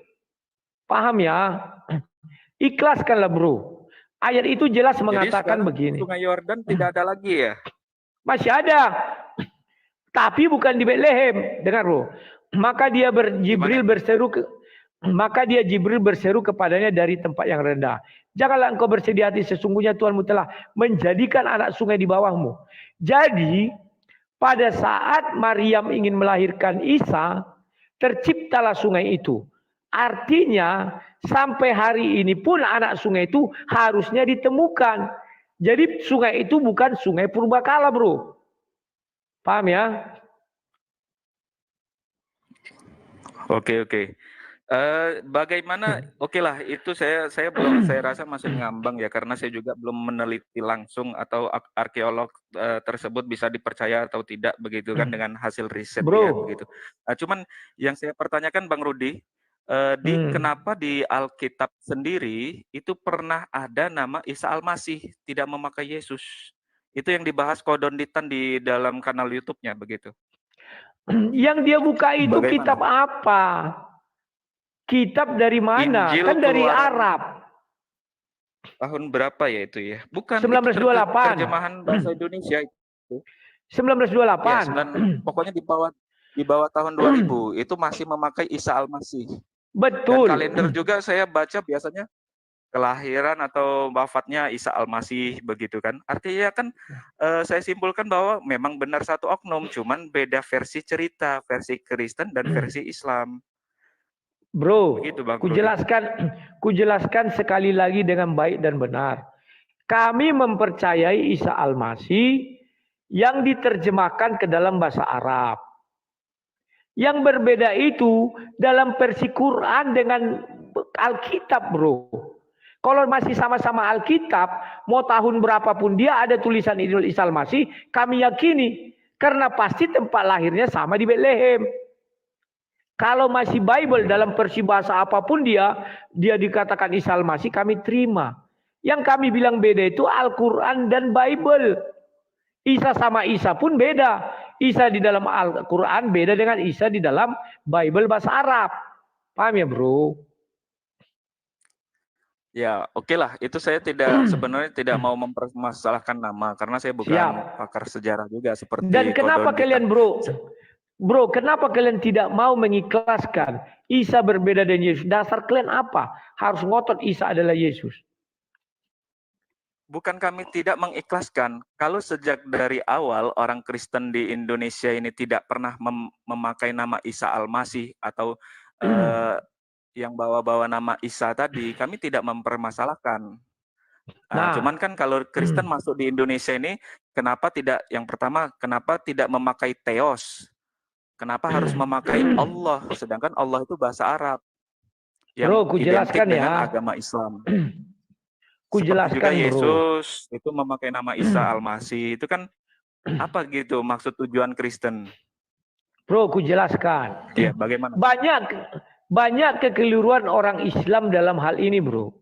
S1: Paham ya? Ikhlaskanlah bro. Ayat itu jelas mengatakan begini.
S5: Sungai Yordan tidak ada lagi ya?
S1: Masih ada. Tapi bukan di Bethlehem. Dengar bro. Maka dia Jibril berseru kepadanya dari tempat yang rendah. Janganlah engkau bersedih hati, sesungguhnya Tuhanmu telah menjadikan anak sungai di bawahmu. Jadi pada saat Maryam ingin melahirkan Isa, terciptalah sungai itu. Artinya sampai hari ini pun anak sungai itu harusnya ditemukan. Jadi sungai itu bukan sungai purbakala bro. Paham ya?
S5: Oke. Bagaimana? Oke lah, itu saya belum, saya rasa masih ngambang ya, karena saya juga belum meneliti langsung atau arkeolog tersebut bisa dipercaya atau tidak begitu kan dengan hasil riset ya begitu. Cuman yang saya pertanyakan Bang Rudi, kenapa di Alkitab sendiri itu pernah ada nama Isa Al-Masih, tidak memakai Yesus? Itu yang dibahas Kodonditan di dalam kanal YouTube-nya begitu.
S1: Yang dia buka itu
S5: Bagaimana?
S1: kitab apa? Kitab dari mana?
S5: Injil
S1: Kan dari
S5: Keluaran
S1: Arab.
S5: tahun berapa ya itu ya? Bukan, itu
S1: 1928.
S5: terjemahan bahasa Indonesia itu.
S1: 1928.
S5: Ya, pokoknya di bawah tahun 2000 itu masih memakai Isa Al-Masih.
S1: Betul.
S5: Dan kalender juga saya baca biasanya kelahiran atau wafatnya Isa Al-Masih begitu kan. Artinya kan saya simpulkan bahwa memang benar satu oknum, cuman beda versi cerita, versi Kristen dan versi Islam.
S1: Bro,
S5: Begitu, Bang Rudi.
S1: kujelaskan sekali lagi dengan baik dan benar. Kami mempercayai Isa Al-Masih yang diterjemahkan ke dalam bahasa Arab. Yang berbeda itu dalam versi Quran dengan Alkitab, bro. Kalau masih sama-sama Alkitab, mau tahun berapapun dia ada tulisan Isa Al-Masih, kami yakini. Karena pasti tempat lahirnya sama di Bethlehem. Kalau masih Bible dalam versi bahasa apapun dia dikatakan Isa Al-Masih, kami terima. Yang kami bilang beda itu Al-Quran dan Bible. Isa sama Isa pun beda. Isa di dalam Al-Quran beda dengan Isa di dalam Bible bahasa Arab. Paham ya, bro?
S5: Ya, oke lah. Itu saya sebenarnya tidak mau mempermasalahkan nama karena saya bukan pakar sejarah juga seperti.
S1: Dan kenapa kalian, Bro, kenapa kalian tidak mau mengikhlaskan Isa berbeda dengan Yesus? Dasar kalian apa? Harus ngotot Isa adalah Yesus.
S5: Bukan kami tidak mengikhlaskan. Kalau sejak dari awal orang Kristen di Indonesia ini tidak pernah memakai nama Isa Al-Masih atau yang bawa-bawa nama Isa tadi, kami tidak mempermasalahkan. Cuman kan kalau Kristen masuk di Indonesia ini, kenapa tidak memakai Theos? Kenapa harus memakai Allah? Sedangkan Allah itu bahasa Arab. Yang
S1: Bro, kujelaskan ya.
S5: Dengan agama Islam.
S1: Kujelaskan,
S5: juga Yesus itu memakai nama Isa Al-Masih. Itu kan apa gitu maksud tujuan Kristen?
S1: Bro, kujelaskan.
S5: Ya, bagaimana?
S1: Banyak kekeliruan orang Islam dalam hal ini, bro.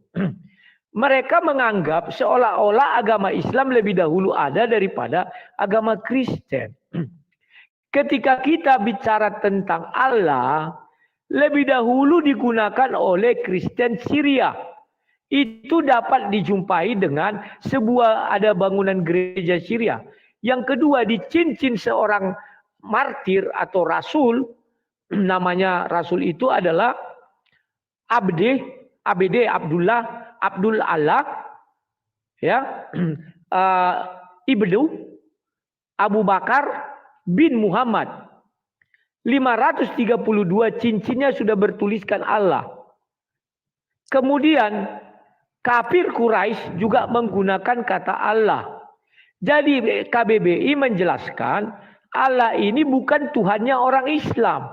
S1: Mereka menganggap seolah-olah agama Islam lebih dahulu ada daripada agama Kristen. Ketika kita bicara tentang Allah, lebih dahulu digunakan oleh Kristen Syria. Itu dapat dijumpai dengan ada bangunan gereja Syria. Yang kedua, di cincin seorang martir atau rasul, namanya rasul itu adalah Abdul Allah, ya, Ibnu Abu Bakar bin Muhammad. 532 cincinnya sudah bertuliskan Allah. Kemudian kafir Quraisy juga menggunakan kata Allah. Jadi KBBI menjelaskan Allah ini bukan Tuhannya orang Islam.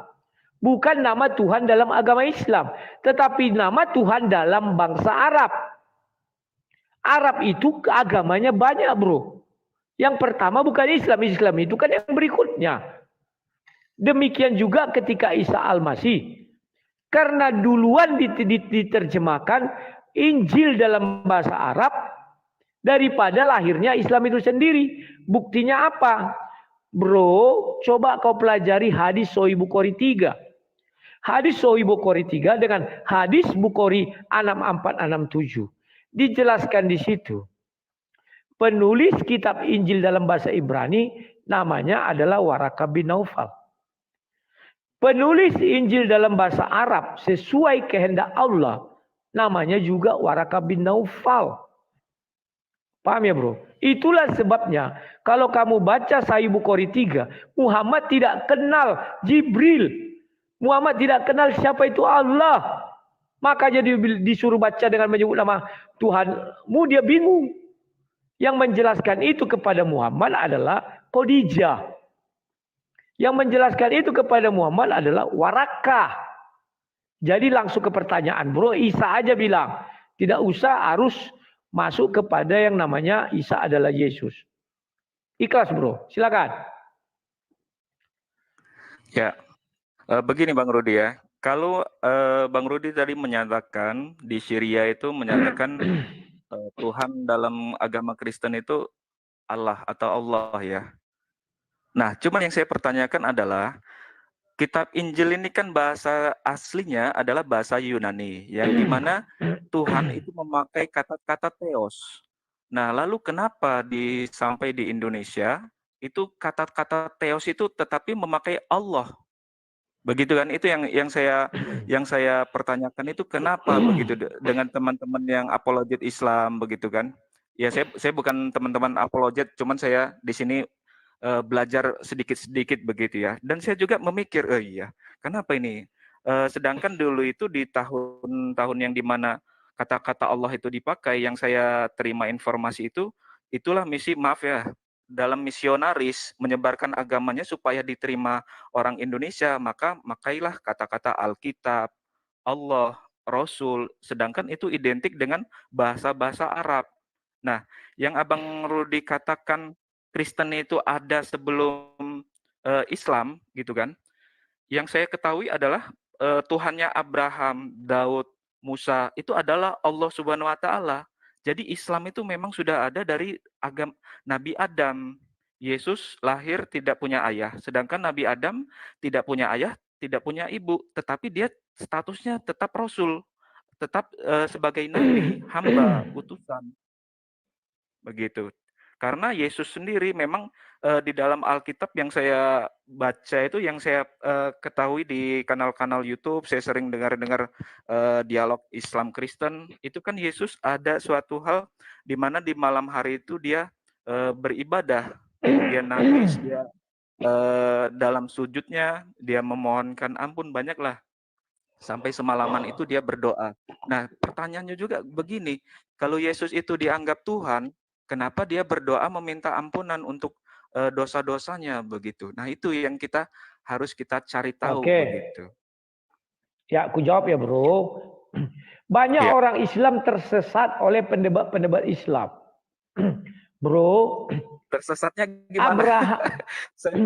S1: Bukan nama Tuhan dalam agama Islam. Tetapi nama Tuhan dalam bangsa Arab. Arab itu agamanya banyak, bro. Yang pertama bukan Islam. Islam itu kan yang berikutnya. Demikian juga ketika Isa Al-Masih. Karena duluan diterjemahkan Injil dalam bahasa Arab daripada lahirnya Islam itu sendiri. Buktinya apa? Bro, coba kau pelajari hadis Sahih Bukhari 3. Hadis Sahih Bukhari 3 dengan hadis Bukhari 6467. Dijelaskan di situ. Penulis kitab Injil dalam bahasa Ibrani namanya adalah Waraka bin Naufal. Penulis Injil dalam bahasa Arab sesuai kehendak Allah namanya juga Waraka bin Naufal. Paham ya, bro? Itulah sebabnya kalau kamu baca Sahih Bukhari 3, Muhammad tidak kenal Jibril. Muhammad tidak kenal siapa itu Allah. Maka jadi disuruh baca dengan menyebut nama Tuhanmu, dia bingung. Yang menjelaskan itu kepada Muhammad adalah Khadijah. Yang menjelaskan itu kepada Muhammad adalah Waraka. Jadi langsung ke pertanyaan, bro. Isa aja bilang, tidak usah harus masuk kepada yang namanya Isa adalah Yesus. Ikhlas, bro. Silakan.
S5: Ya, begini Bang Rudi ya. Kalau Bang Rudi tadi menyatakan di Syria itu menyatakan Tuhan dalam agama Kristen itu Allah atau Allah ya. Nah, cuma yang saya pertanyakan adalah kitab Injil ini kan bahasa aslinya adalah bahasa Yunani, yang dimana Tuhan itu memakai kata-kata theos. Nah, lalu kenapa sampai di Indonesia itu kata-kata theos itu tetapi memakai Allah? Begitu kan? Itu yang saya pertanyakan itu kenapa begitu dengan teman-teman yang apologet Islam begitu kan? Ya saya bukan teman-teman apologet, cuman saya di sini belajar sedikit-sedikit begitu ya. Dan saya juga memikir, oh iya, kenapa ini? Sedangkan dulu itu di tahun-tahun yang dimana kata-kata Allah itu dipakai, yang saya terima informasi itu, itulah misi, maaf ya, dalam misionaris menyebarkan agamanya supaya diterima orang Indonesia, maka makailah kata-kata Alkitab, Allah, Rasul, sedangkan itu identik dengan bahasa-bahasa Arab. Nah, yang Abang Rudi katakan Kristen itu ada sebelum Islam gitu kan. Yang saya ketahui adalah Tuhannya Abraham, Daud, Musa itu adalah Allah Subhanahu wa taala. Jadi Islam itu memang sudah ada dari Nabi Adam. Yesus lahir tidak punya ayah, sedangkan Nabi Adam tidak punya ayah, tidak punya ibu, tetapi dia statusnya tetap rasul, tetap sebagai nabi, hamba, utusan. Begitu. Karena Yesus sendiri memang di dalam Alkitab yang saya baca itu, yang saya ketahui di kanal-kanal YouTube, saya sering dengar dialog Islam Kristen, itu kan Yesus ada suatu hal di mana di malam hari itu dia beribadah, dia nangis, dia dalam sujudnya dia memohonkan ampun, banyaklah. Sampai semalaman itu dia berdoa. Nah, pertanyaannya juga begini, kalau Yesus itu dianggap Tuhan, kenapa dia berdoa meminta ampunan untuk dosa-dosanya begitu? Nah, itu yang harus kita cari tahu begitu.
S1: Ya, aku jawab ya, Bro. Banyak orang Islam tersesat oleh pendebat Islam. Bro,
S5: tersesatnya gimana?
S1: Abraham.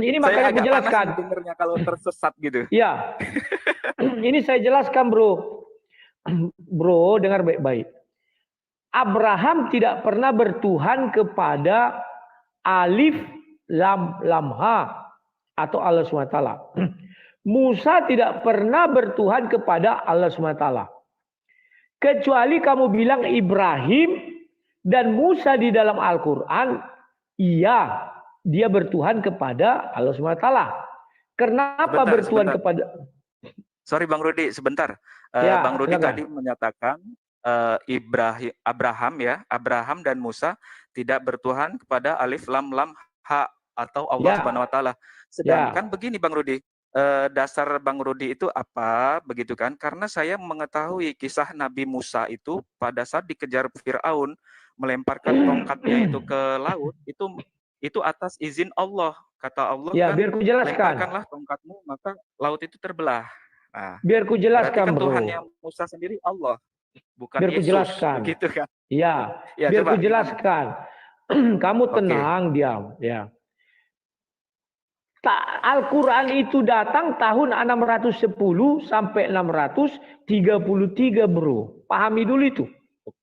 S1: Ini makanya aku jelaskan.
S5: Dengarnya kalau tersesat gitu.
S1: Ya. Ini saya jelaskan, Bro. Bro, dengar baik-baik. Abraham tidak pernah bertuhan kepada Alif Lam Ha atau Allah SWT. Musa tidak pernah bertuhan kepada Allah SWT. Kecuali kamu bilang Ibrahim dan Musa di dalam Al-Quran, iya, dia bertuhan kepada Allah SWT. Kenapa bertuhan kepada...
S5: Sorry Bang Rudi, sebentar. Bang Rudi tadi menyatakan Abraham dan Musa tidak bertuhan kepada Alif Lam Ha atau Allah Subhanahu wa taala. Sedangkan begini Bang Rudi, dasar Bang Rudi itu apa begitu kan? Karena saya mengetahui kisah Nabi Musa itu pada saat dikejar Firaun melemparkan tongkatnya itu ke laut, itu atas izin Allah. Kata Allah kan,
S1: biar ku jelaskan.
S5: Lemparkanlah tongkatmu maka laut itu terbelah. Nah,
S1: biar ku jelaskan,
S5: kan
S1: Bro.
S5: Tuhannya Musa sendiri Allah, bukan
S1: biar
S5: Yesus.
S1: Ku jelaskan.
S5: Begitu kan?
S1: Ya, biar
S5: coba,
S1: ku jelaskan. Kamu tenang, diam. Ya. Al-Quran itu datang tahun 610 sampai 633, Bro. Pahami dulu itu.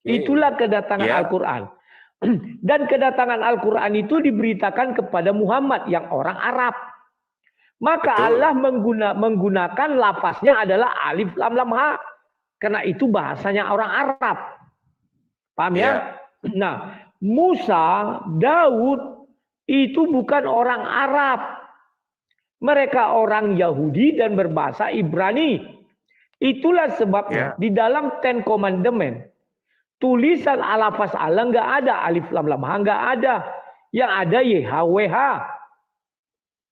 S1: Itulah kedatangan Al-Quran. Dan kedatangan Al-Quran itu diberitakan kepada Muhammad yang orang Arab. Maka Allah menggunakan lafaznya adalah Alif Lam Ha. Karena itu bahasanya orang Arab. Paham ya? Nah, Musa, Daud itu bukan orang Arab. Mereka orang Yahudi dan berbahasa Ibrani. Itulah sebabnya di dalam Ten Commandment tulisan lafaz Allah nggak ada, Alif Lam Ha nggak ada. Yang ada YHWH.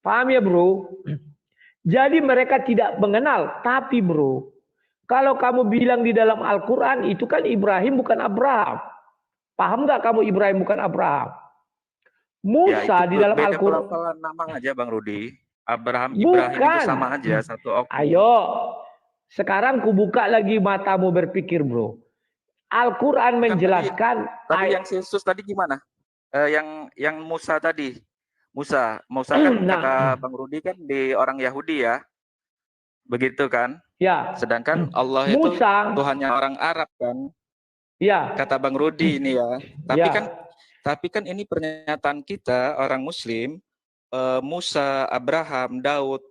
S1: Paham ya, Bro? Jadi mereka tidak mengenal. Tapi, Bro, kalau kamu bilang di dalam Al-Quran itu kan Ibrahim bukan Abraham. Paham nggak kamu Ibrahim bukan Abraham? Musa di dalam Al-Quran.
S5: Nama aja Bang Rudi. Abraham, Ibrahim itu sama aja, satu oknum.
S1: Ayo, sekarang ku buka lagi matamu berpikir, Bro. Al-Quran menjelaskan.
S5: Tadi yang Yesus tadi gimana? Yang Musa tadi. Musa kan kata Bang Rudi kan di orang Yahudi ya. Begitu kan?
S1: Ya.
S5: Sedangkan Allah itu Tuhannya orang Arab kan?
S1: Ya.
S5: Kata Bang Rudi ini ya. Tapi kan Tapi kan ini pernyataan kita orang Muslim, Musa, Abraham, Daud,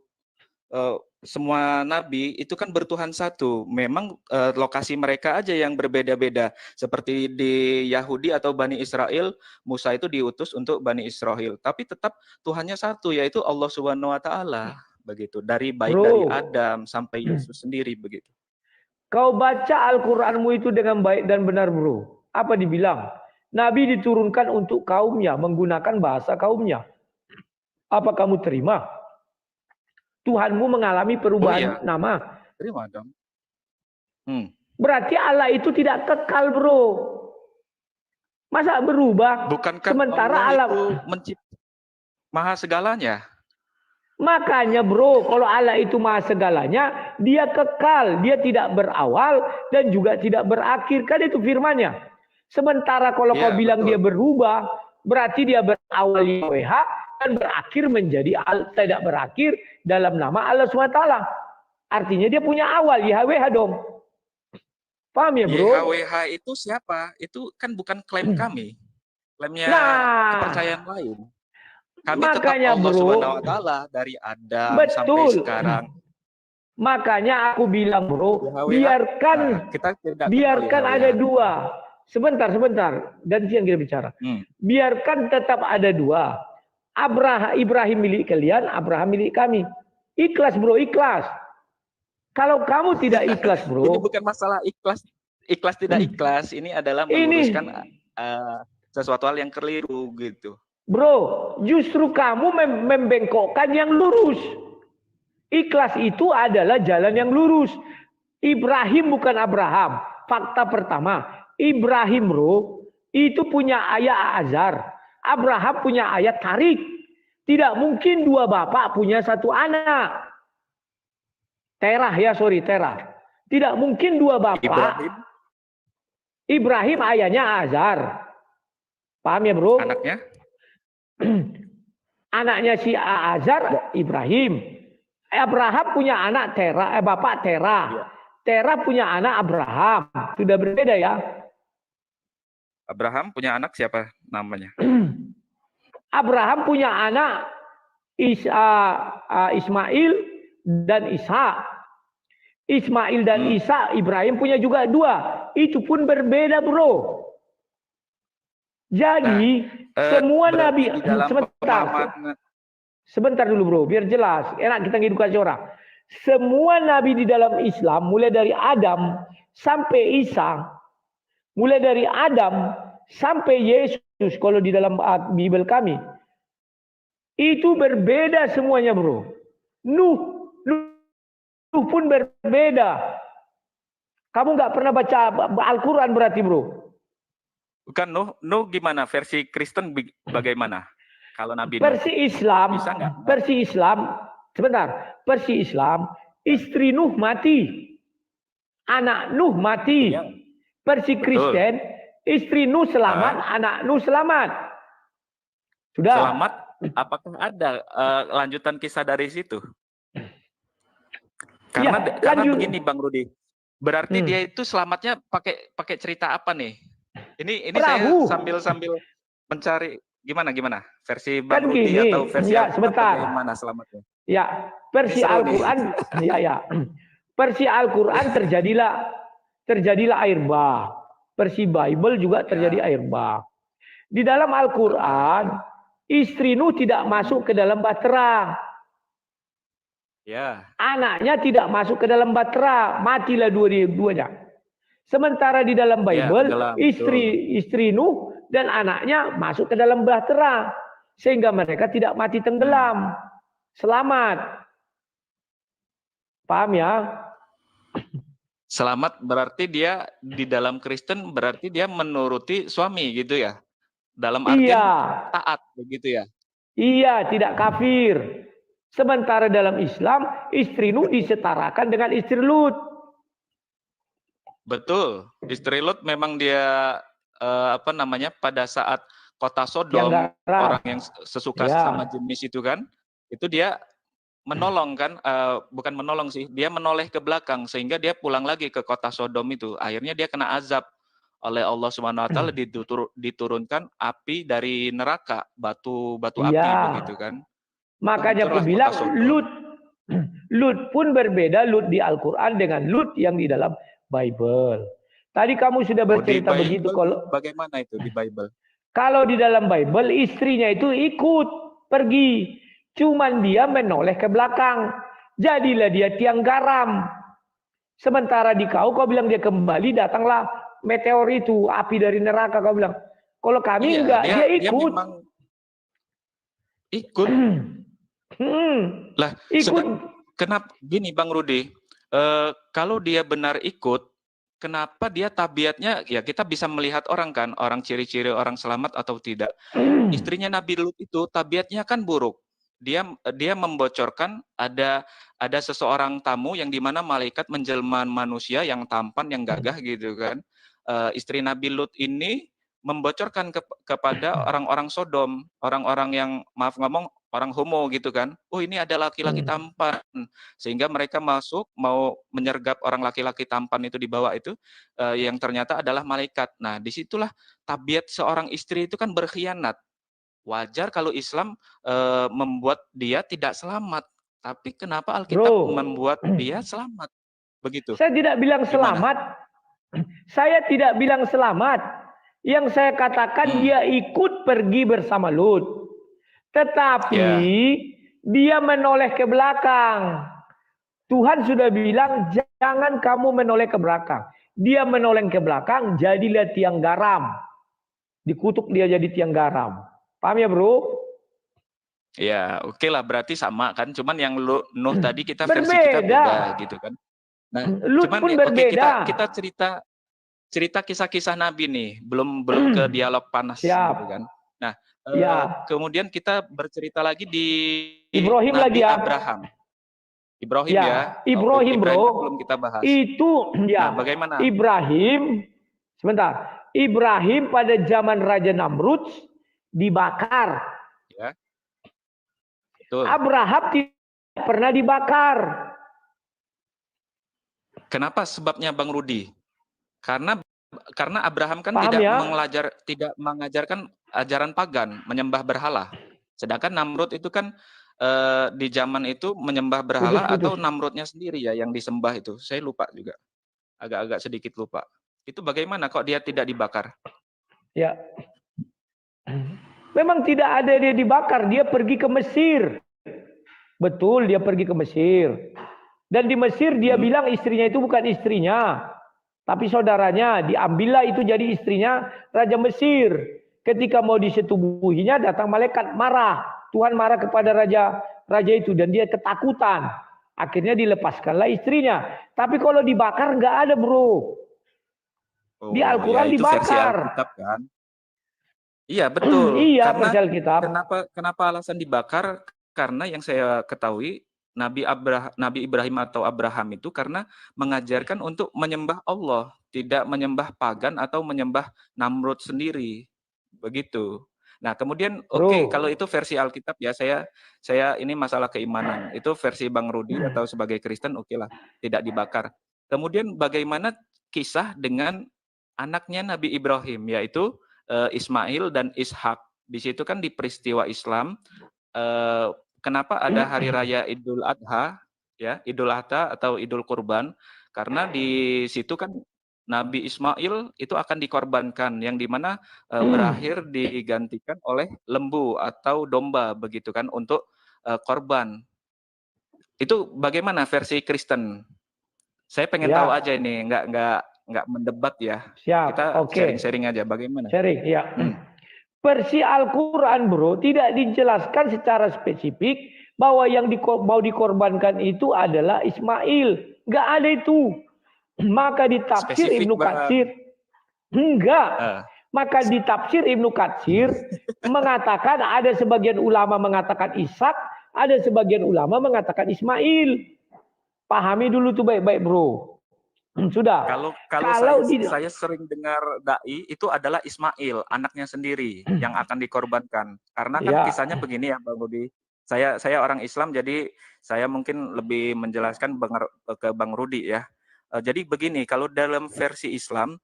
S5: semua nabi itu kan bertuhan satu. Memang lokasi mereka aja yang berbeda-beda. Seperti di Yahudi atau Bani Israel, Musa itu diutus untuk Bani Israel. Tapi tetap Tuhannya satu, yaitu Allah Subhanahu Wa Taala. Begitu. Dari dari Adam sampai Yesus sendiri begitu.
S1: Kau baca Al-Quranmu itu dengan baik dan benar, bro. Apa dibilang? Nabi diturunkan untuk kaumnya, menggunakan bahasa kaumnya. Apa kamu terima? Tuhanmu mengalami perubahan nama.
S5: Terima dong.
S1: Berarti Allah itu tidak kekal, bro. Masa berubah?
S5: Bukankah
S1: sementara
S5: Allah itu mencipta maha segalanya?
S1: Makanya, bro, kalau Allah itu maha segalanya, dia kekal, dia tidak berawal dan juga tidak berakhir. Kan itu firman-Nya. Sementara kalau kau bilang dia berubah, berarti dia berawal YHWH dan berakhir menjadi tidak berakhir dalam nama Allah SWT. Artinya dia punya awal YHWH dong. Paham ya, bro?
S5: YHWH itu siapa? Itu kan bukan klaim kami. Klaimnya kepercayaan lain. Kami
S1: makanya,
S5: tetap Allah
S1: bro,
S5: Subhanahu Wa Taala dari Adam sampai sekarang.
S1: Makanya aku bilang, bro, biarkan ada dua. Sebentar, gantian kita bicara. Biarkan tetap ada dua. Ibrahim milik kalian, Abraham milik kami. Ikhlas, bro, ikhlas. Kalau kamu tidak ikhlas, bro.
S5: Ini bukan masalah ikhlas tidak ikhlas. Ini adalah meluruskan sesuatu hal yang keliru gitu.
S1: Bro, justru kamu membengkokkan yang lurus. Ikhlas itu adalah jalan yang lurus. Ibrahim bukan Abraham. Fakta pertama. Ibrahim, bro, itu punya ayah Azar. Abraham punya ayah Tarik. Tidak mungkin dua bapak punya satu anak. Terah. Tidak mungkin dua bapak. Ibrahim ayahnya Azar. Paham ya, bro?
S5: Anaknya?
S1: Anaknya si Azar, Ibrahim. Abraham punya anak Terah, bapak Terah. Terah punya anak Abraham. Sudah berbeda ya.
S5: Abraham punya anak siapa namanya?
S1: Abraham punya anak Ismail dan Ishak. Ismail dan Ishak, Ibrahim punya juga dua. Itu pun berbeda, bro. Jadi semua nabi sebentar dulu, bro, biar jelas. Enak kita ngedukasi orang. Semua nabi di dalam Islam, mulai dari Adam sampai Isa, mulai dari Adam sampai Yesus, kalau di dalam Bible kami, itu berbeda semuanya, bro. Nuh pun berbeda. Kamu nggak pernah baca Al-Quran berarti, bro?
S5: Bukan, Nuh gimana? Versi Kristen bagaimana? Kalau Nabi
S1: versi Islam,
S5: bisa nggak?
S1: Versi Islam, istri Nuh mati. Anak Nuh mati. Versi Kristen, istri Nuh selamat, anak Nuh selamat. Sudah.
S5: Selamat, apakah ada lanjutan kisah dari situ? Karena begini, Bang Rudi. Berarti dia itu selamatnya pakai cerita apa nih? Ini saya sambil mencari gimana versi Bang Rudi atau versi bagaimana selamatnya?
S1: Ya, versi Al-Quran, versi Al-Quran terjadilah air bah. Versi Bible juga terjadi air bah. Di dalam Al-Quran, istri Nuh tidak masuk ke dalam bahtera.
S5: Ya.
S1: Anaknya tidak masuk ke dalam bahtera, matilah dua-duanya. Sementara di dalam Bible, istri Nuh dan anaknya masuk ke dalam bahtera, sehingga mereka tidak mati tenggelam. Selamat. Paham ya?
S5: Selamat berarti dia di dalam Kristen berarti dia menuruti suami gitu ya? Dalam artian taat begitu ya?
S1: Iya, tidak kafir. Sementara dalam Islam, istri Nuh disetarakan dengan istri Lut.
S5: Betul. Istri Lut memang dia pada saat kota Sodom, orang yang sesuka sama jenis itu kan, itu dia menolong kan, bukan menolong sih, dia menoleh ke belakang sehingga dia pulang lagi ke kota Sodom itu. Akhirnya dia kena azab oleh Allah Subhanahu wa taala diturunkan api dari neraka, batu api
S1: Iya.
S5: begitu kan.
S1: Makanya aku
S5: Hancurlah kota
S1: bilang
S5: Sodom.
S1: Lut pun berbeda Lut di Al-Qur'an dengan Lut yang di dalam Bible. Tadi kamu sudah
S5: Oh, di
S1: bercerita begitu
S5: Bible bagaimana itu di Bible?
S1: kalau di dalam Bible istrinya itu ikut pergi, cuman dia menoleh ke belakang. Jadilah dia tiang garam. Sementara di kau bilang dia kembali, datanglah meteor itu, api dari neraka, kau bilang. Kalau kami enggak, dia ikut.
S5: Dia memang ikut. Lah,
S1: ikut.
S5: Kenapa gini Bang Rudi? Kalau dia benar ikut, kenapa dia tabiatnya, ya kita bisa melihat orang kan, orang ciri-ciri orang selamat atau tidak. Istrinya Nabi Lut itu tabiatnya kan buruk. Dia membocorkan ada seseorang tamu yang dimana malaikat menjelma manusia yang tampan, yang gagah gitu kan. Istri Nabi Lut ini membocorkan kepada orang-orang Sodom, orang-orang yang maaf ngomong orang homo gitu kan. Oh, ini ada laki-laki tampan, sehingga mereka masuk mau menyergap orang laki-laki tampan itu di bawah itu, yang ternyata adalah malaikat. Nah, disitulah tabiat seorang istri itu kan berkhianat. Wajar kalau Islam membuat dia tidak selamat, tapi kenapa Alkitab membuat dia selamat? Begitu.
S1: Saya tidak bilang selamat. Saya tidak bilang selamat. Yang saya katakan dia ikut pergi bersama Lut. Tetapi dia menoleh ke belakang. Tuhan sudah bilang jangan kamu menoleh ke belakang. Dia menoleh ke belakang, jadilah tiang garam. Dikutuk dia jadi tiang garam. Paham ya, Bro?
S5: Ya, oke lah, berarti sama kan. Cuman yang Nuh tadi kita versi kita beda gitu kan. Nah,
S1: Lut
S5: cuman
S1: pun berbeda.
S5: kita cerita kisah-kisah Nabi nih, belum ke dialog panas gitu kan. Nah, kemudian kita bercerita lagi di
S1: Ibrahim
S5: Nabi
S1: lagi ya.
S5: Abraham. Ibrahim ya.
S1: Ibrahim, Bro.
S5: Belum kita bahas.
S1: Itu ya.
S5: Nah, bagaimana?
S1: Ibrahim, sebentar. Ibrahim pada zaman Raja Namrud dibakar.
S5: Ya. Betul.
S1: Abraham tidak pernah dibakar.
S5: Kenapa sebabnya Bang Rudi? Karena Abraham kan
S1: Paham
S5: tidak mengajarkan ajaran pagan, menyembah berhala. Sedangkan Namrud itu kan di zaman itu menyembah berhala atau Namrudnya sendiri ya yang disembah itu. Saya lupa juga. Agak-agak sedikit lupa. Itu bagaimana kok dia tidak dibakar? Ya.
S1: Memang tidak ada dia dibakar, dia pergi ke Mesir. Betul, dia pergi ke Mesir. Dan di Mesir dia bilang istrinya itu bukan istrinya, tapi saudaranya. Diambillah itu jadi istrinya Raja Mesir. Ketika mau disetubuhinya datang malaikat marah. Tuhan marah kepada raja itu dan dia ketakutan. Akhirnya dilepaskanlah istrinya. Tapi kalau dibakar nggak ada, Bro. Di Al-Quran
S5: ya, itu
S1: dibakar.
S5: Versi Alkitab kan? Iya betul.
S1: Iya,
S5: karena
S1: versi Alkitab.
S5: Kenapa alasan dibakar? Karena yang saya ketahui Nabi Ibrahim atau Abraham itu karena mengajarkan untuk menyembah Allah, tidak menyembah pagan atau menyembah Namrud sendiri. Begitu. Nah, kemudian kalau itu versi Alkitab ya, saya ini masalah keimanan. Itu versi Bang Rudi atau sebagai Kristen lah, tidak dibakar. Kemudian bagaimana kisah dengan anaknya Nabi Ibrahim, yaitu Ismail dan Ishak. Di situ kan di peristiwa Islam, kenapa ada hari raya Idul Adha, ya Idul Adha atau Idul Kurban? Karena di situ kan Nabi Ismail itu akan dikorbankan, yang dimana berakhir digantikan oleh lembu atau domba, begitu kan, untuk korban. Itu bagaimana versi Kristen? Saya pengen tahu aja ini, nggak mendebat ya.
S1: Siap.
S5: Kita sharing-sharing aja bagaimana.
S1: Sharing, ya. Versi Al-Quran, Bro, tidak dijelaskan secara spesifik bahwa yang mau dikorbankan itu adalah Ismail. Nggak ada itu. Maka ditafsir Ibnu Katsir. Enggak. Maka ditafsir Ibnu Katsir mengatakan ada sebagian ulama mengatakan Ishak, ada sebagian ulama mengatakan Ismail. Pahami dulu tuh baik-baik, Bro. Sudah.
S5: Kalau saya sering dengar dai itu adalah Ismail, anaknya sendiri yang akan dikorbankan. Karena kan kisahnya begini ya, Bang Rudi. Saya orang Islam, jadi saya mungkin lebih menjelaskan ke Bang Rudi ya. Jadi begini, kalau dalam versi Islam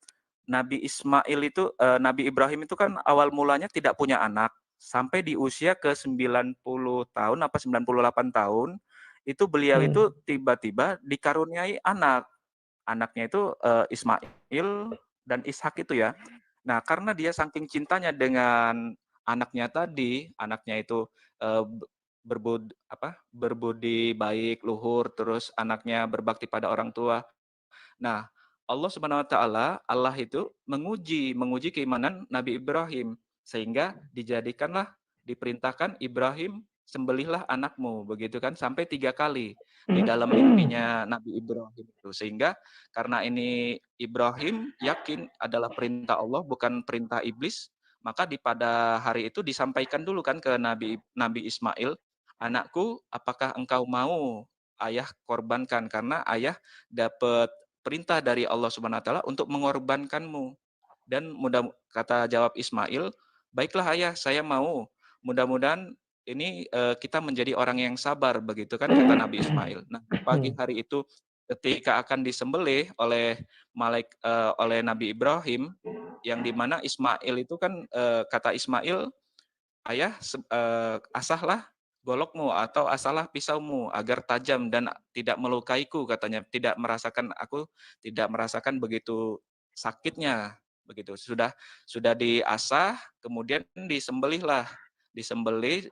S5: Nabi Ismail itu, Nabi Ibrahim itu kan awal mulanya tidak punya anak, sampai di usia ke 90 tahun apa 98 tahun, itu beliau itu tiba-tiba dikaruniai anak. Anaknya itu Ismail dan Ishak itu ya. Nah, karena dia saking cintanya dengan anaknya tadi, anaknya itu berbudi baik, luhur, terus anaknya berbakti pada orang tua. Nah, Allah Subhanahu wa taala, Allah itu menguji keimanan Nabi Ibrahim sehingga diperintahkan Ibrahim sembelihlah anakmu, begitu kan, sampai 3 kali di dalam mimpinya Nabi Ibrahim itu. Sehingga karena ini Ibrahim yakin adalah perintah Allah bukan perintah iblis, maka pada hari itu disampaikan dulu kan ke Nabi Ismail, "Anakku, apakah engkau mau ayah korbankan?" Karena ayah dapat perintah dari Allah Subhanahu wa taala untuk mengorbankanmu. Dan kata jawab Ismail, "Baiklah ayah, saya mau. Mudah-mudahan ini kita menjadi orang yang sabar," begitu kan kata Nabi Ismail. Nah, pagi hari itu ketika akan disembelih oleh Nabi Ibrahim, yang dimana Ismail itu kan kata Ismail, "Ayah, asahlah golokmu atau asahlah pisaumu agar tajam dan tidak melukaiku," katanya. Aku tidak merasakan begitu sakitnya, begitu. Sudah diasah, kemudian disembelih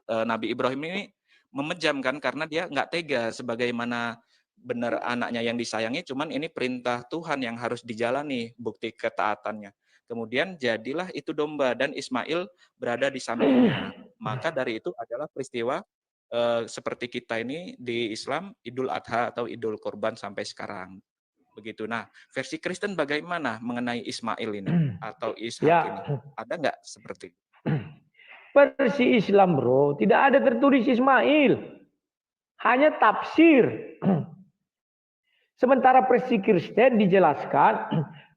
S5: Nabi Ibrahim ini memejam kan karena dia nggak tega sebagaimana benar anaknya yang disayangi, cuman ini perintah Tuhan yang harus dijalani, bukti ketaatannya. Kemudian jadilah itu domba dan Ismail berada di sampingnya. Maka dari itu adalah peristiwa seperti kita ini di Islam Idul Adha atau Idul Kurban sampai sekarang. Begitu. Nah, versi Kristen bagaimana mengenai Ismail ini atau Ishak ini? Ada nggak seperti itu?
S1: Versi Islam, bro, tidak ada tertulis Ismail. Hanya tafsir. Sementara versi Kristen dijelaskan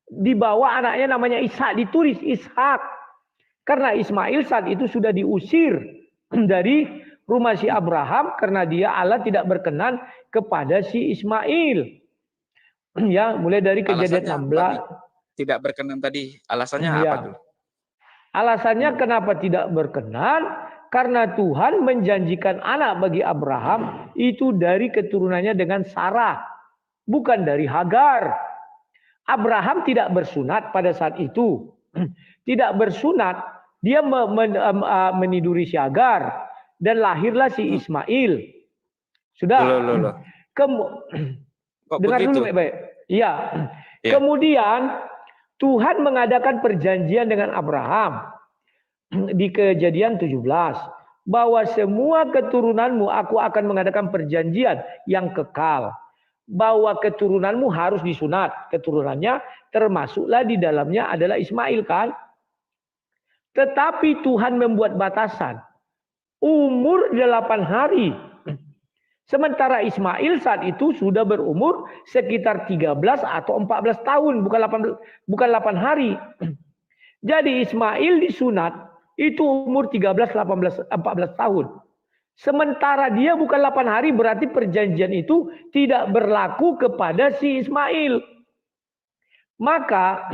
S1: di bawah anaknya namanya Ishak, ditulis Ishak. Karena Ismail saat itu sudah diusir dari rumah si Abraham karena Allah tidak berkenan kepada si Ismail. Ya, mulai dari Kejadian 16.
S5: Tidak berkenan tadi, alasannya apa dulu?
S1: Alasannya kenapa tidak berkenan? Karena Tuhan menjanjikan anak bagi Abraham itu dari keturunannya dengan Sarah, bukan dari Hagar. Abraham tidak bersunat pada saat itu. Tidak bersunat, dia meniduri si Hagar dan lahirlah si Ismail. Sudah. Dengar dulu baik-baik. Iya. Kemudian Tuhan mengadakan perjanjian dengan Abraham di Kejadian 17 bahwa semua keturunanmu aku akan mengadakan perjanjian yang kekal, bahwa keturunanmu harus disunat. Keturunannya termasuklah di dalamnya adalah Ismail kan. Tetapi Tuhan membuat batasan umur 8 hari. Sementara Ismail saat itu sudah berumur sekitar 13 atau 14 tahun, bukan 8 hari. Jadi Ismail disunat itu umur 13, 14 tahun. Sementara dia bukan 8 hari, berarti perjanjian itu tidak berlaku kepada si Ismail. Maka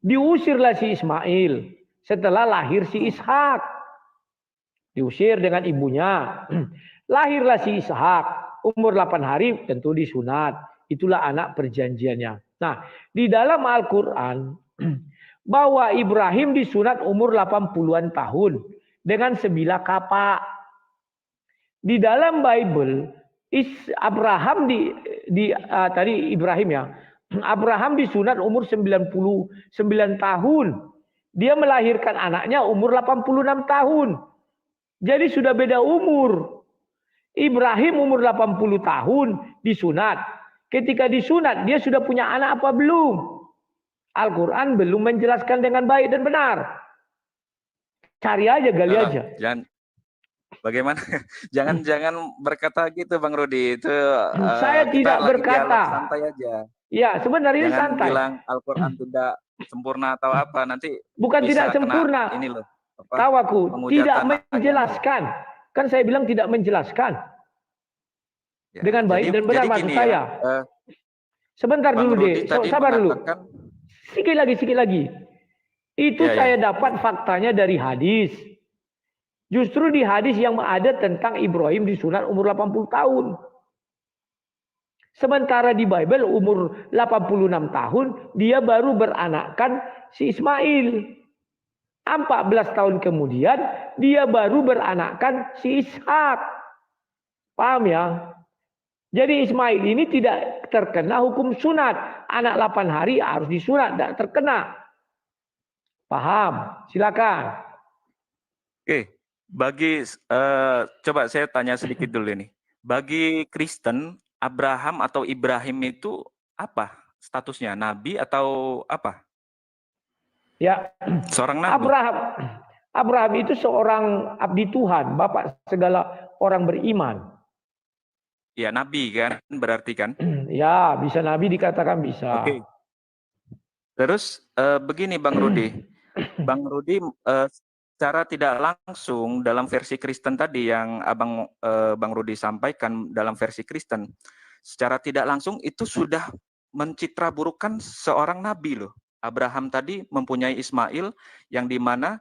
S1: diusirlah si Ismail setelah lahir si Ishak. Diusir dengan ibunya. Lahirlah si Ishak, umur 8 hari tentu disunat. Itulah anak perjanjiannya. Nah, di dalam Al-Quran, bahwa Ibrahim disunat umur 80-an tahun dengan 9 kapak. Di dalam Bible, Abraham tadi Ibrahim ya, Abraham disunat umur 99 tahun. Dia melahirkan anaknya umur 86 tahun. Jadi sudah beda umur. Ibrahim umur 80 tahun disunat. Ketika disunat dia sudah punya anak apa belum? Al-Quran belum menjelaskan dengan baik dan benar. Cari aja, gali aja.
S5: Bagaimana? Jangan berkata gitu Bang Rudi. Itu
S1: saya tidak berkata.
S5: Santai aja.
S1: Ya, sebenarnya
S5: jangan
S1: santai.
S5: Bilang Al-Quran tidak sempurna atau apa nanti.
S1: Bukan tidak sempurna.
S5: Ini loh.
S1: Tahu aku tidak menjelaskan. Kan saya bilang tidak menjelaskan. Ya, dengan baik dan benar maksud saya. Sebentar dulu deh, sabar dulu. Sikit lagi. Itu
S5: Ya, ya.
S1: saya dapat faktanya dari hadis. Justru di hadis yang ada tentang Ibrahim disunat umur 80 tahun. Sementara di Bible umur 86 tahun dia baru beranakkan si Ismail. 14 tahun kemudian dia baru beranakkan si Ishak. Paham ya? Jadi Ismail ini tidak terkena hukum sunat. Anak 8 hari harus disunat, tidak terkena. Paham? Silakan.
S5: Oke, coba saya tanya sedikit dulu nih. Bagi Kristen, Abraham atau Ibrahim itu apa statusnya? Nabi atau apa?
S1: Ya,
S5: Seorang nabi.
S1: Abraham itu seorang abdi Tuhan, bapak segala orang beriman.
S5: Ya, nabi kan berarti kan?
S1: Ya, bisa nabi dikatakan bisa.
S5: Oke. Terus begini Bang Rudi. Bang Rudi secara tidak langsung dalam versi Kristen tadi yang Bang Rudi sampaikan dalam versi Kristen, secara tidak langsung itu sudah mencitraburukan seorang nabi loh. Abraham tadi mempunyai Ismail yang dimana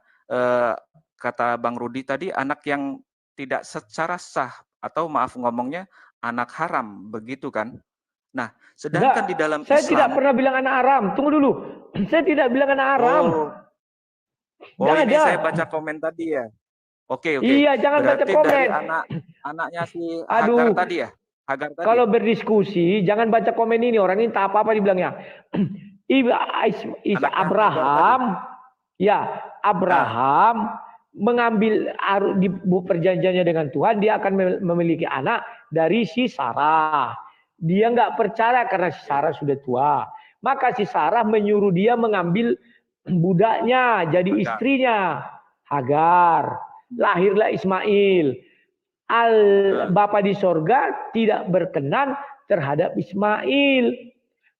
S5: kata Bang Rudi tadi anak yang tidak secara sah atau maaf ngomongnya anak haram begitu kan? Nah, sedangkan di dalam
S1: saya
S5: Islam
S1: tidak pernah bilang anak haram. Tunggu dulu. Saya tidak bilang anak haram.
S5: Oh, ini
S1: ada.
S5: saya baca komen tadi ya. Oke.
S1: Iya, jangan
S5: berarti
S1: baca komen.
S5: Dari anaknya si Hagar tadi ya? Hagar tadi.
S1: Kalau berdiskusi, jangan baca komen ini. Orang ini tak apa-apa dibilangnya. Abraham mengambil di perjanjiannya dengan Tuhan, dia akan memiliki anak dari si Sarah. Dia nggak percaya karena si Sarah sudah tua. Maka si Sarah menyuruh dia mengambil budaknya jadi istrinya, Hagar. Lahirlah Ismail. Bapa di sorga tidak berkenan terhadap Ismail.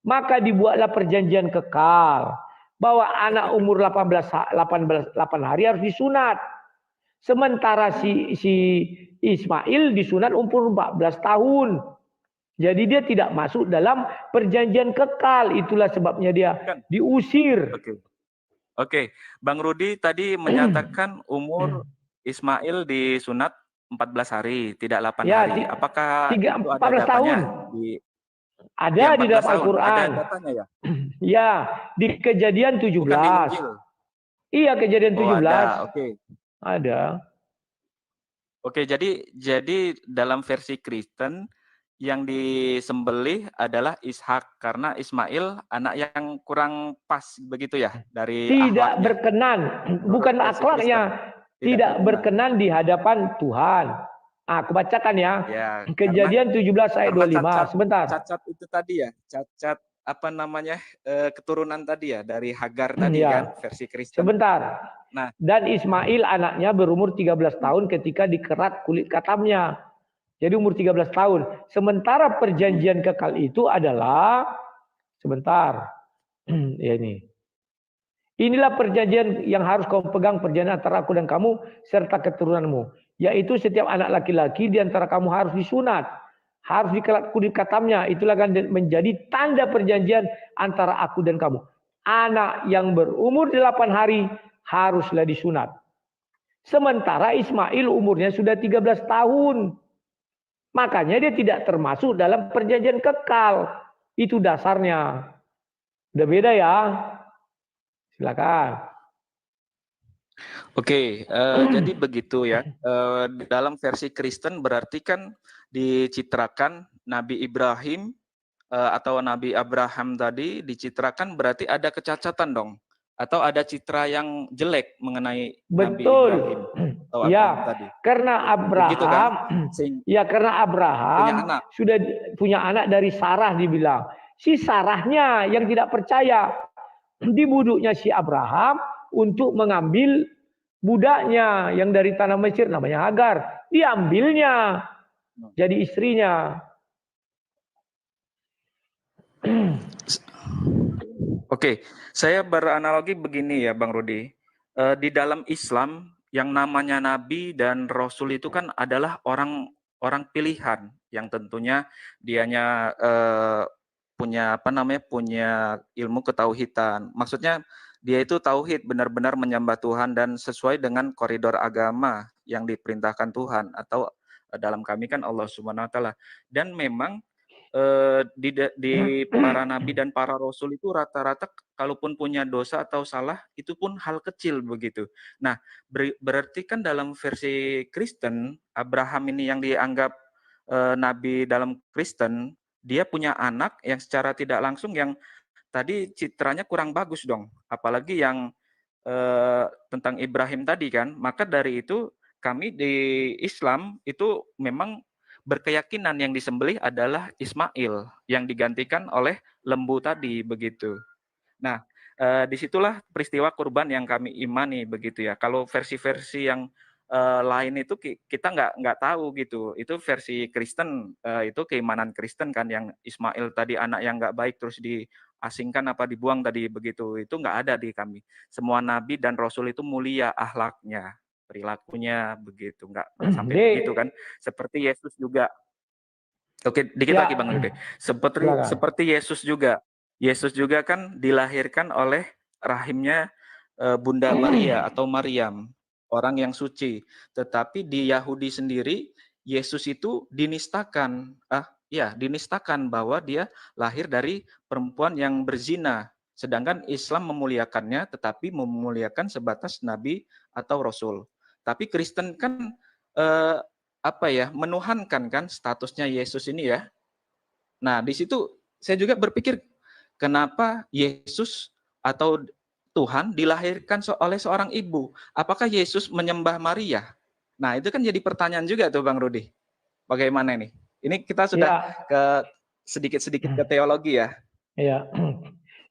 S1: Maka dibuatlah perjanjian kekal bahwa anak umur 8 hari harus disunat. Sementara si Ismail disunat umur 14 tahun. Jadi dia tidak masuk dalam perjanjian kekal. Itulah sebabnya dia diusir.
S5: Oke. Bang Rudi tadi menyatakan umur Ismail disunat 14 hari, tidak 8 hari. Apakah itu ada datanya?
S1: Tahun. Ada di dalam Al-Quran.
S5: Ada datanya ya?
S1: Ya, di Kejadian 17.
S5: Bukan di Injil.
S1: Iya, Kejadian 17.
S5: Ada. Oke, jadi dalam versi Kristen yang disembelih adalah Ishak karena Ismail anak yang kurang pas begitu ya dari
S1: tidak berkenan, bukan akhlaknya, tidak berkenan di hadapan Tuhan. Aku bacakan ya. Kejadian 17 ayat 25. Sebentar.
S5: Cacat itu tadi ya, cacat apa namanya keturunan tadi ya dari Hagar tadi kan versi Kristen.
S1: Sebentar. Nah, dan Ismail anaknya berumur 13 tahun ketika dikerat kulit katamnya. Jadi umur 13 tahun. Sementara perjanjian kekal itu adalah sebentar. Ya ini. Inilah perjanjian yang harus kau pegang, perjanjian antara aku dan kamu serta keturunanmu, yaitu setiap anak laki-laki di antara kamu harus disunat, harus dikerat kulit katamnya. Itulah akan menjadi tanda perjanjian antara aku dan kamu. Anak yang berumur 8 hari haruslah disunat. Sementara Ismail umurnya sudah 13 tahun. Makanya dia tidak termasuk dalam perjanjian kekal. Itu dasarnya. Udah beda ya. Silakan.
S5: Oke, jadi begitu ya. Dalam versi Kristen berarti kan dicitrakan Nabi Ibrahim atau Nabi Abraham tadi dicitrakan berarti ada kecacatan dong. Atau ada citra yang jelek mengenai Nabi Ibrahim.
S1: Ya, tadi. Karena Abraham, karena Abraham sudah punya anak dari Sarah dibilang. Si Sarahnya yang tidak percaya dibuduknya si Abraham untuk mengambil budaknya yang dari tanah Mesir namanya Hagar. Diambilnya jadi istrinya.
S5: Oke, saya beranalogi begini ya Bang Rudi. Di dalam Islam yang namanya Nabi dan Rasul itu kan adalah orang pilihan yang tentunya dianya punya apa namanya, punya ilmu ketauhidan. Maksudnya dia itu tauhid, benar-benar menyembah Tuhan dan sesuai dengan koridor agama yang diperintahkan Tuhan, atau dalam kami kan Allah Subhanahu wa taala. Dan memang di para nabi dan para rasul itu rata-rata kalaupun punya dosa atau salah itu pun hal kecil begitu. Nah, berarti kan dalam versi Kristen, Abraham ini yang dianggap nabi dalam Kristen, dia punya anak yang secara tidak langsung yang tadi citranya kurang bagus dong, apalagi yang tentang Ibrahim tadi kan. Maka dari itu kami di Islam itu memang berkeyakinan yang disembelih adalah Ismail yang digantikan oleh lembu tadi begitu. Nah, disitulah peristiwa kurban yang kami imani begitu ya. Kalau versi-versi yang lain itu kita nggak tahu gitu. Itu versi Kristen, itu keimanan Kristen kan, yang Ismail tadi anak yang nggak baik terus diasingkan apa dibuang tadi begitu. Itu nggak ada di kami. Semua nabi dan rasul itu mulia akhlaknya, perilakunya begitu, nggak sampai begitu kan. Seperti Yesus juga. Oke, dikit
S1: Ya.
S5: lagi Bang Rude.
S1: Silakan.
S5: Seperti Yesus juga. Yesus juga kan dilahirkan oleh rahimnya Bunda Maria atau Maryam, orang yang suci. Tetapi di Yahudi sendiri Yesus itu dinistakan. Dinistakan bahwa dia lahir dari perempuan yang berzina. Sedangkan Islam memuliakannya, tetapi memuliakan sebatas nabi atau rasul. Tapi Kristen kan menuhankan kan statusnya Yesus ini ya. Nah, di situ saya juga berpikir, kenapa Yesus atau Tuhan dilahirkan oleh seorang ibu? Apakah Yesus menyembah Maria? Nah, itu kan jadi pertanyaan juga tuh Bang Rudi. Bagaimana ini? Ini kita sudah ke sedikit-sedikit ke teologi ya.
S1: Ya.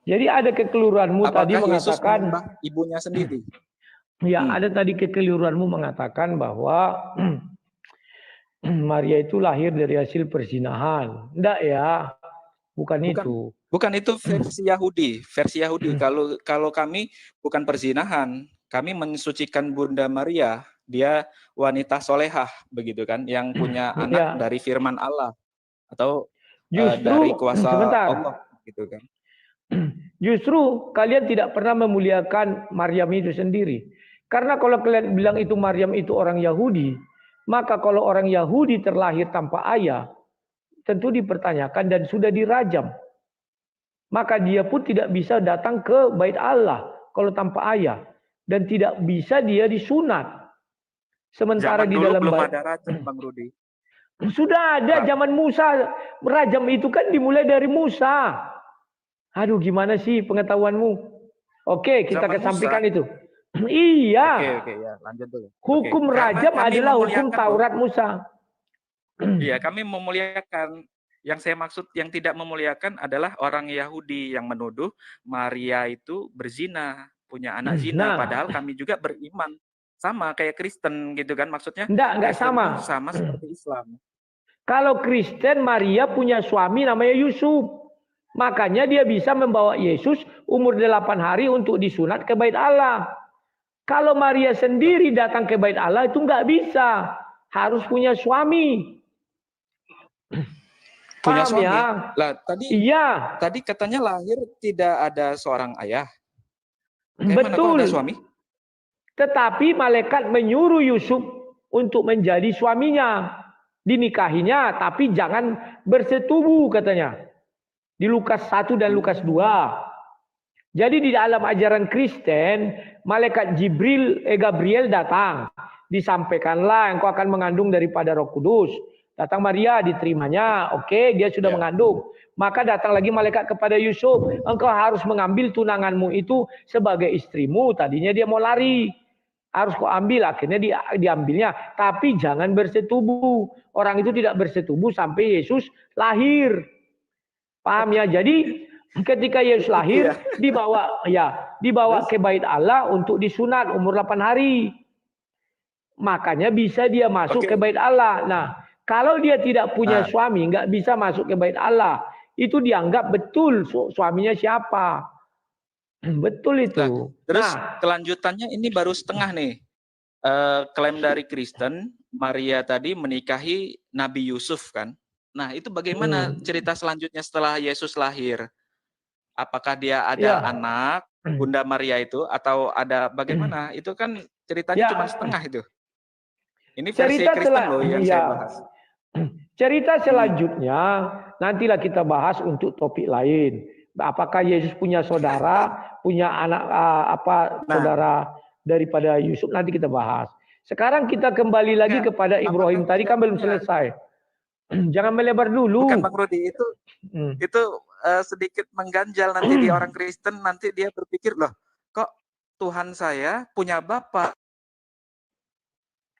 S1: Jadi ada kekeliruanmu tadi
S5: Yesus
S1: mengatakan
S5: menyembah ibunya sendiri?
S1: Ya, ada tadi kekeliruanmu mengatakan bahwa Maria itu lahir dari hasil perzinahan. Enggak ya, bukan itu.
S5: Bukan itu versi Yahudi. Versi Yahudi. Kalau kami bukan perzinahan, kami mensucikan Bunda Maria. Dia wanita solehah, begitu kan, yang punya anak dari firman Allah atau dari kuasa Allah, gitu kan.
S1: Justru kalian tidak pernah memuliakan Maryam itu sendiri. Karena kalau kalian bilang itu Maryam itu orang Yahudi, maka kalau orang Yahudi terlahir tanpa ayah, tentu dipertanyakan dan sudah dirajam. Maka dia pun tidak bisa datang ke bait Allah kalau tanpa ayah. Dan tidak bisa dia disunat. Sementara
S5: zaman
S1: di
S5: dulu
S1: dalam
S5: belum ada rajam, Bang Rudi.
S1: Sudah ada zaman Musa. Rajam itu kan dimulai dari Musa. Aduh, gimana sih pengetahuanmu? Oke, kita kesampingkan itu. Iya.
S5: Oke, ya, lanjut dulu.
S1: Hukum rajam adalah hukum Taurat Musa.
S5: Iya, kami memuliakan. Yang saya maksud yang tidak memuliakan adalah orang Yahudi yang menuduh Maria itu berzina, punya anak zina. Padahal kami juga beriman sama kayak Kristen gitu kan, maksudnya.
S1: Enggak sama.
S5: Sama seperti Islam. Kalau
S1: Kristen, Maria punya suami namanya Yusuf. Makanya dia bisa membawa Yesus umur 8 hari untuk disunat ke bait Allah. Kalau Maria sendiri datang ke bait Allah itu nggak bisa. Harus punya suami.
S5: Punya
S1: paham
S5: suami?
S1: Ya?
S5: Lah, tadi katanya lahir tidak ada seorang ayah.
S1: Betul.
S5: Ada suami?
S1: Tetapi malaikat menyuruh Yusuf untuk menjadi suaminya. Dinikahinya, tapi jangan bersetubuh katanya. Di Lukas 1 dan Lukas 2. Jadi di dalam ajaran Kristen, malaikat Gabriel datang. Disampaikanlah engkau akan mengandung daripada Roh Kudus. Datang Maria, diterimanya. Oke, dia sudah mengandung. Maka datang lagi malaikat kepada Yusuf. Engkau harus mengambil tunanganmu itu sebagai istrimu. Tadinya dia mau lari. Harus kau ambil. Akhirnya diambilnya. Tapi jangan bersetubuh. Orang itu tidak bersetubuh sampai Yesus lahir. Paham ya? Jadi ketika Yesus lahir dibawa ke bait Allah untuk disunat umur 8 hari. Makanya bisa dia masuk ke bait Allah. Nah, kalau dia tidak punya suami, nggak bisa masuk ke bait Allah. Itu dianggap betul suaminya siapa. Betul itu.
S5: Nah, terus kelanjutannya ini baru setengah nih. Klaim dari Kristen, Maria tadi menikahi Nabi Yusuf kan. Nah, itu bagaimana cerita selanjutnya setelah Yesus lahir? Apakah dia ada
S1: Ya.
S5: anak, Bunda Maria itu, atau ada bagaimana? Itu kan ceritanya
S1: Ya.
S5: cuma setengah itu. Ini versi
S1: Cerita
S5: Kristen loh yang saya
S1: ya.
S5: bahas.
S1: Cerita selanjutnya nantilah kita bahas untuk topik lain. Apakah Yesus punya saudara, punya anak saudara daripada Yusuf, nanti kita bahas. Sekarang kita kembali lagi kepada Ibrahim.
S5: Apakah
S1: Tadi kan belum
S5: punya?
S1: selesai. Jangan melebar dulu.
S5: Bukan Bang Rudi, itu sedikit mengganjal nanti di orang Kristen, nanti dia berpikir, loh kok Tuhan saya punya bapak?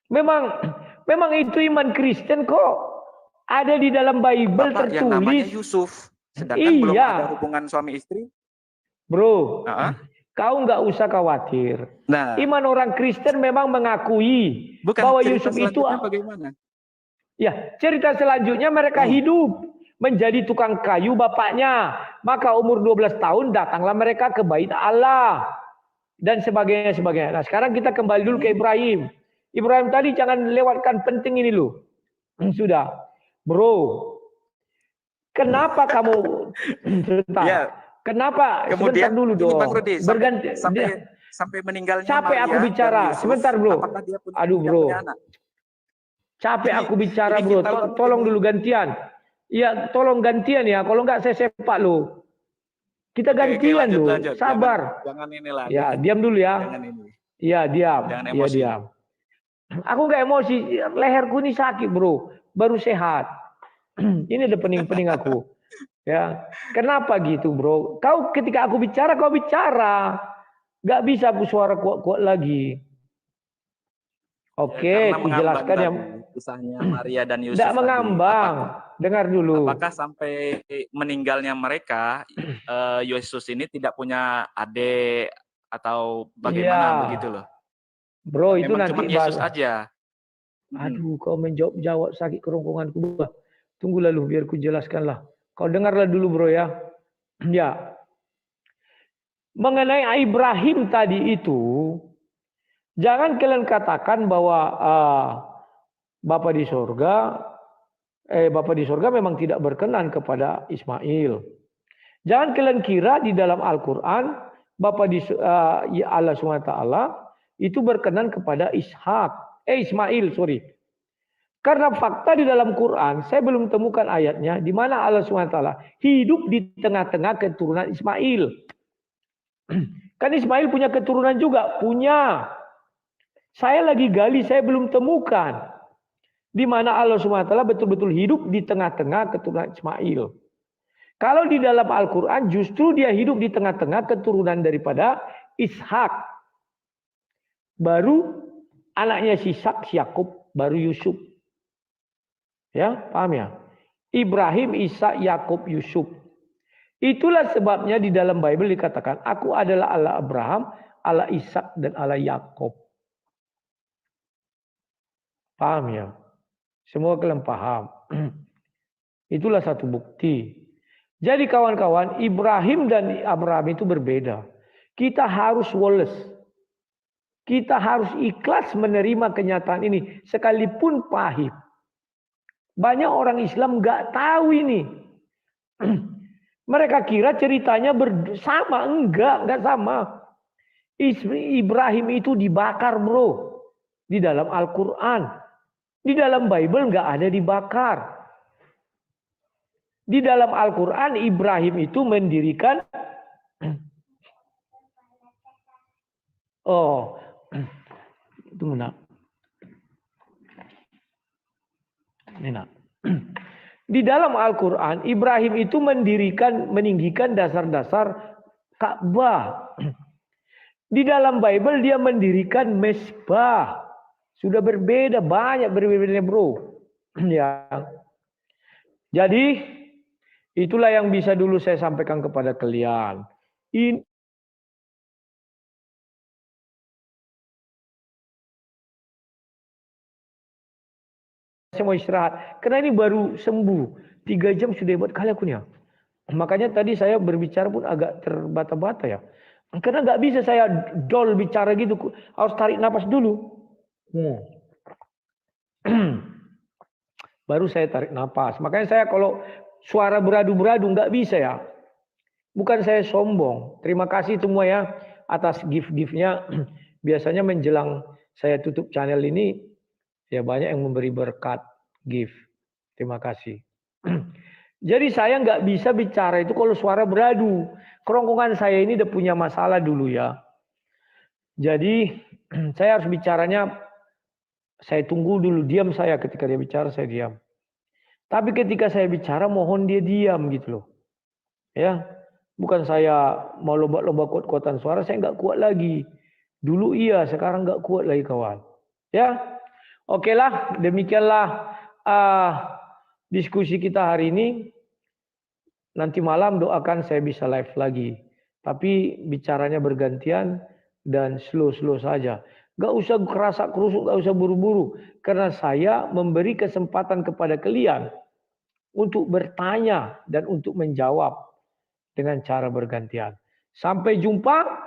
S1: Memang itu iman Kristen kok. Ada di dalam Bible
S5: Bapak
S1: tertulis.
S5: yang namanya Yusuf. Sedangkan belum ada hubungan suami istri.
S1: Bro, kau nggak usah khawatir.
S5: Nah,
S1: iman orang Kristen memang mengakui bahwa Yusuf itu
S5: bagaimana?
S1: Ya, cerita selanjutnya mereka hidup menjadi tukang kayu bapaknya. Maka umur 12 tahun datanglah mereka ke bait Allah dan sebagainya. Nah, sekarang kita kembali dulu ke Ibrahim. Ibrahim tadi jangan lewatkan penting ini loh. Sudah. Bro, kenapa kamu Kenapa?
S5: Kemudian,
S1: sebentar dulu dong.
S5: Bang Rudi, sampai meninggalnya
S1: capek
S5: Maria
S1: aku bicara.
S5: Yusuf,
S1: sebentar bro. Aduh bro. Capek aku bicara bro. Tolong dulu gantian. Iya, tolong gantian ya. Kalau enggak saya sepak lo. Kita gantian loh. Sabar.
S5: Jangan inilah.
S1: Ya, diam dulu ya. Iya, diam.
S5: Jangan
S1: emosi. Ya, diam. Aku nggak emosi. Leherku ini sakit bro. Baru sehat. Ini ada pening-pening aku. Ya, kenapa gitu bro? Kau ketika aku bicara, kau bicara. Nggak bisa aku suara kuat-kuat lagi. Oke, aku jelaskan yang
S5: kisahnya Maria dan Yusuf.
S1: Tidak mengambang. Dengar dulu.
S5: Apakah sampai meninggalnya mereka, Yesus ini tidak punya adik atau bagaimana begitu loh?
S1: Bro, itu
S5: memang
S1: nanti
S5: cuma Yesus aja.
S1: Aduh, kau menjawab sakit kerongkonganku. Tunggu lalu biar ku jelaskanlah. Kau dengarlah dulu bro ya. Ya. Mengenai Ibrahim tadi itu, jangan kalian katakan bahwa Bapa di surga memang tidak berkenan kepada Ismail. Jangan kalian kira di dalam Al-Quran Allah SWT itu berkenan kepada Ismail. Karena fakta di dalam Quran, saya belum temukan ayatnya di mana Allah SWT hidup di tengah-tengah keturunan Ismail. Kan Ismail punya keturunan juga, punya. Saya lagi gali, saya belum temukan di mana Allah SWT betul-betul hidup di tengah-tengah keturunan Ismail. Kalau di dalam Al-Quran justru dia hidup di tengah-tengah keturunan daripada Ishak. Baru anaknya Ishak, Yakub, baru Yusuf. Ya, paham ya? Ibrahim, Ishak, Yakub, Yusuf. Itulah sebabnya di dalam Bible dikatakan, aku adalah Allah Abraham, Allah Ishak, dan Allah Yakub. Paham ya? Semua kalian paham. Itulah satu bukti. Jadi kawan-kawan, Ibrahim dan Abraham itu berbeda. Kita harus woles. Kita harus ikhlas menerima kenyataan ini. Sekalipun pahit. Banyak orang Islam nggak tahu ini. Mereka kira ceritanya sama. Enggak sama. Ibrahim itu dibakar bro. Di dalam Al-Quran. Di dalam Bible nggak ada dibakar. Di dalam Al-Quran Ibrahim itu mendirikan. Oh. Itu benar. Di dalam Al-Quran, Ibrahim itu meninggikan dasar-dasar Ka'bah. Di dalam Bible dia mendirikan mezbah. Sudah berbeda, banyak berbeda bro. Ya. Jadi, itulah yang bisa dulu saya sampaikan kepada kalian. Saya mau istirahat. Karena ini baru sembuh. 3 jam sudah hebat kali aku nih. Makanya tadi saya berbicara pun agak terbata-bata ya. Karena nggak bisa saya dol bicara gitu. Harus tarik napas dulu. baru saya tarik napas. Makanya saya kalau suara beradu-beradu nggak bisa ya. Bukan saya sombong. Terima kasih semua ya atas gift-giftnya. Biasanya menjelang saya tutup channel ini, ya banyak yang memberi berkat gift. Terima kasih. Jadi saya nggak bisa bicara itu kalau suara beradu. Kerongkongan saya ini udah punya masalah dulu ya. Jadi saya harus bicaranya, saya tunggu dulu, diam saya ketika dia bicara, saya diam. Tapi ketika saya bicara, mohon dia diam gitu loh. Ya, bukan saya mau lomba-lomba kuat-kuatan suara, saya nggak kuat lagi. Dulu iya, sekarang nggak kuat lagi kawan. Ya, oke lah, demikianlah diskusi kita hari ini. Nanti malam doakan saya bisa live lagi. Tapi bicaranya bergantian dan slow-slow saja. Gak usah kerasa kerusuk, gak usah buru-buru. Karena saya memberi kesempatan kepada kalian untuk bertanya dan untuk menjawab dengan cara bergantian. Sampai jumpa.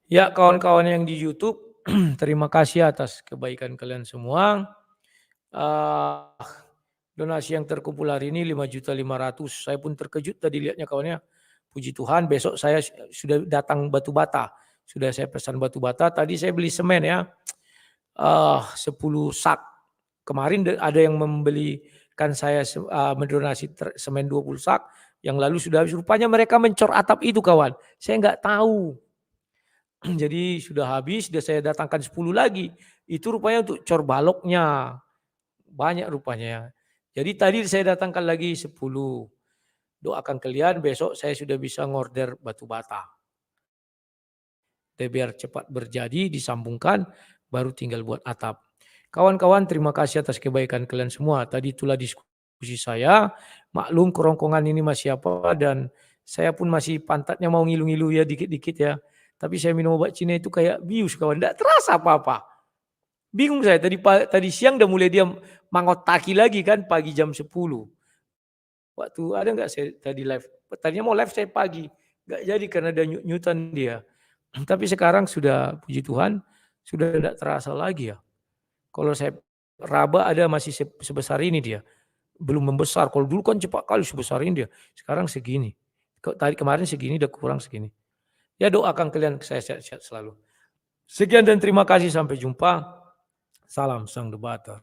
S1: Ya kawan-kawan yang di YouTube, terima kasih atas kebaikan kalian semua. Donasi yang terkumpul hari ini 5.500.000. Saya pun terkejut tadi lihatnya kawannya. Puji Tuhan, besok saya sudah datang batu bata. Sudah saya pesan batu bata. Tadi saya beli semen ya. 10 sak. Kemarin ada yang membelikan saya mendonasi semen 20 sak. Yang lalu sudah habis. Rupanya mereka mencor atap itu kawan. Saya nggak tahu. Jadi sudah habis, sudah saya datangkan 10 lagi. Itu rupanya untuk cor baloknya. Banyak rupanya. Jadi tadi saya datangkan lagi 10. Doakan kalian besok saya sudah bisa ngorder batu bata. Biar cepat berjadi, disambungkan, baru tinggal buat atap. Kawan-kawan terima kasih atas kebaikan kalian semua. Tadi itulah diskusi saya. Maklum kerongkongan ini masih apa dan saya pun masih pantatnya mau ngilu-ngilu ya dikit-dikit ya. Tapi saya minum obat Cina itu kayak bius kawan, tidak terasa apa-apa. Bingung saya, tadi siang udah mulai dia mangotaki lagi kan pagi jam 10. Waktu ada nggak saya tadi live, tadinya mau live saya pagi, nggak jadi karena ada nyutan dia. Tapi sekarang sudah puji Tuhan, sudah tidak terasa lagi ya. Kalau saya raba ada masih sebesar ini dia, belum membesar. Kalau dulu kan cepat kali sebesar ini dia, sekarang segini. Tadi kemarin segini udah kurang segini. Ya doakan kalian saya sehat-sehat selalu. Sekian dan terima kasih, sampai jumpa. Salam Sang Debater.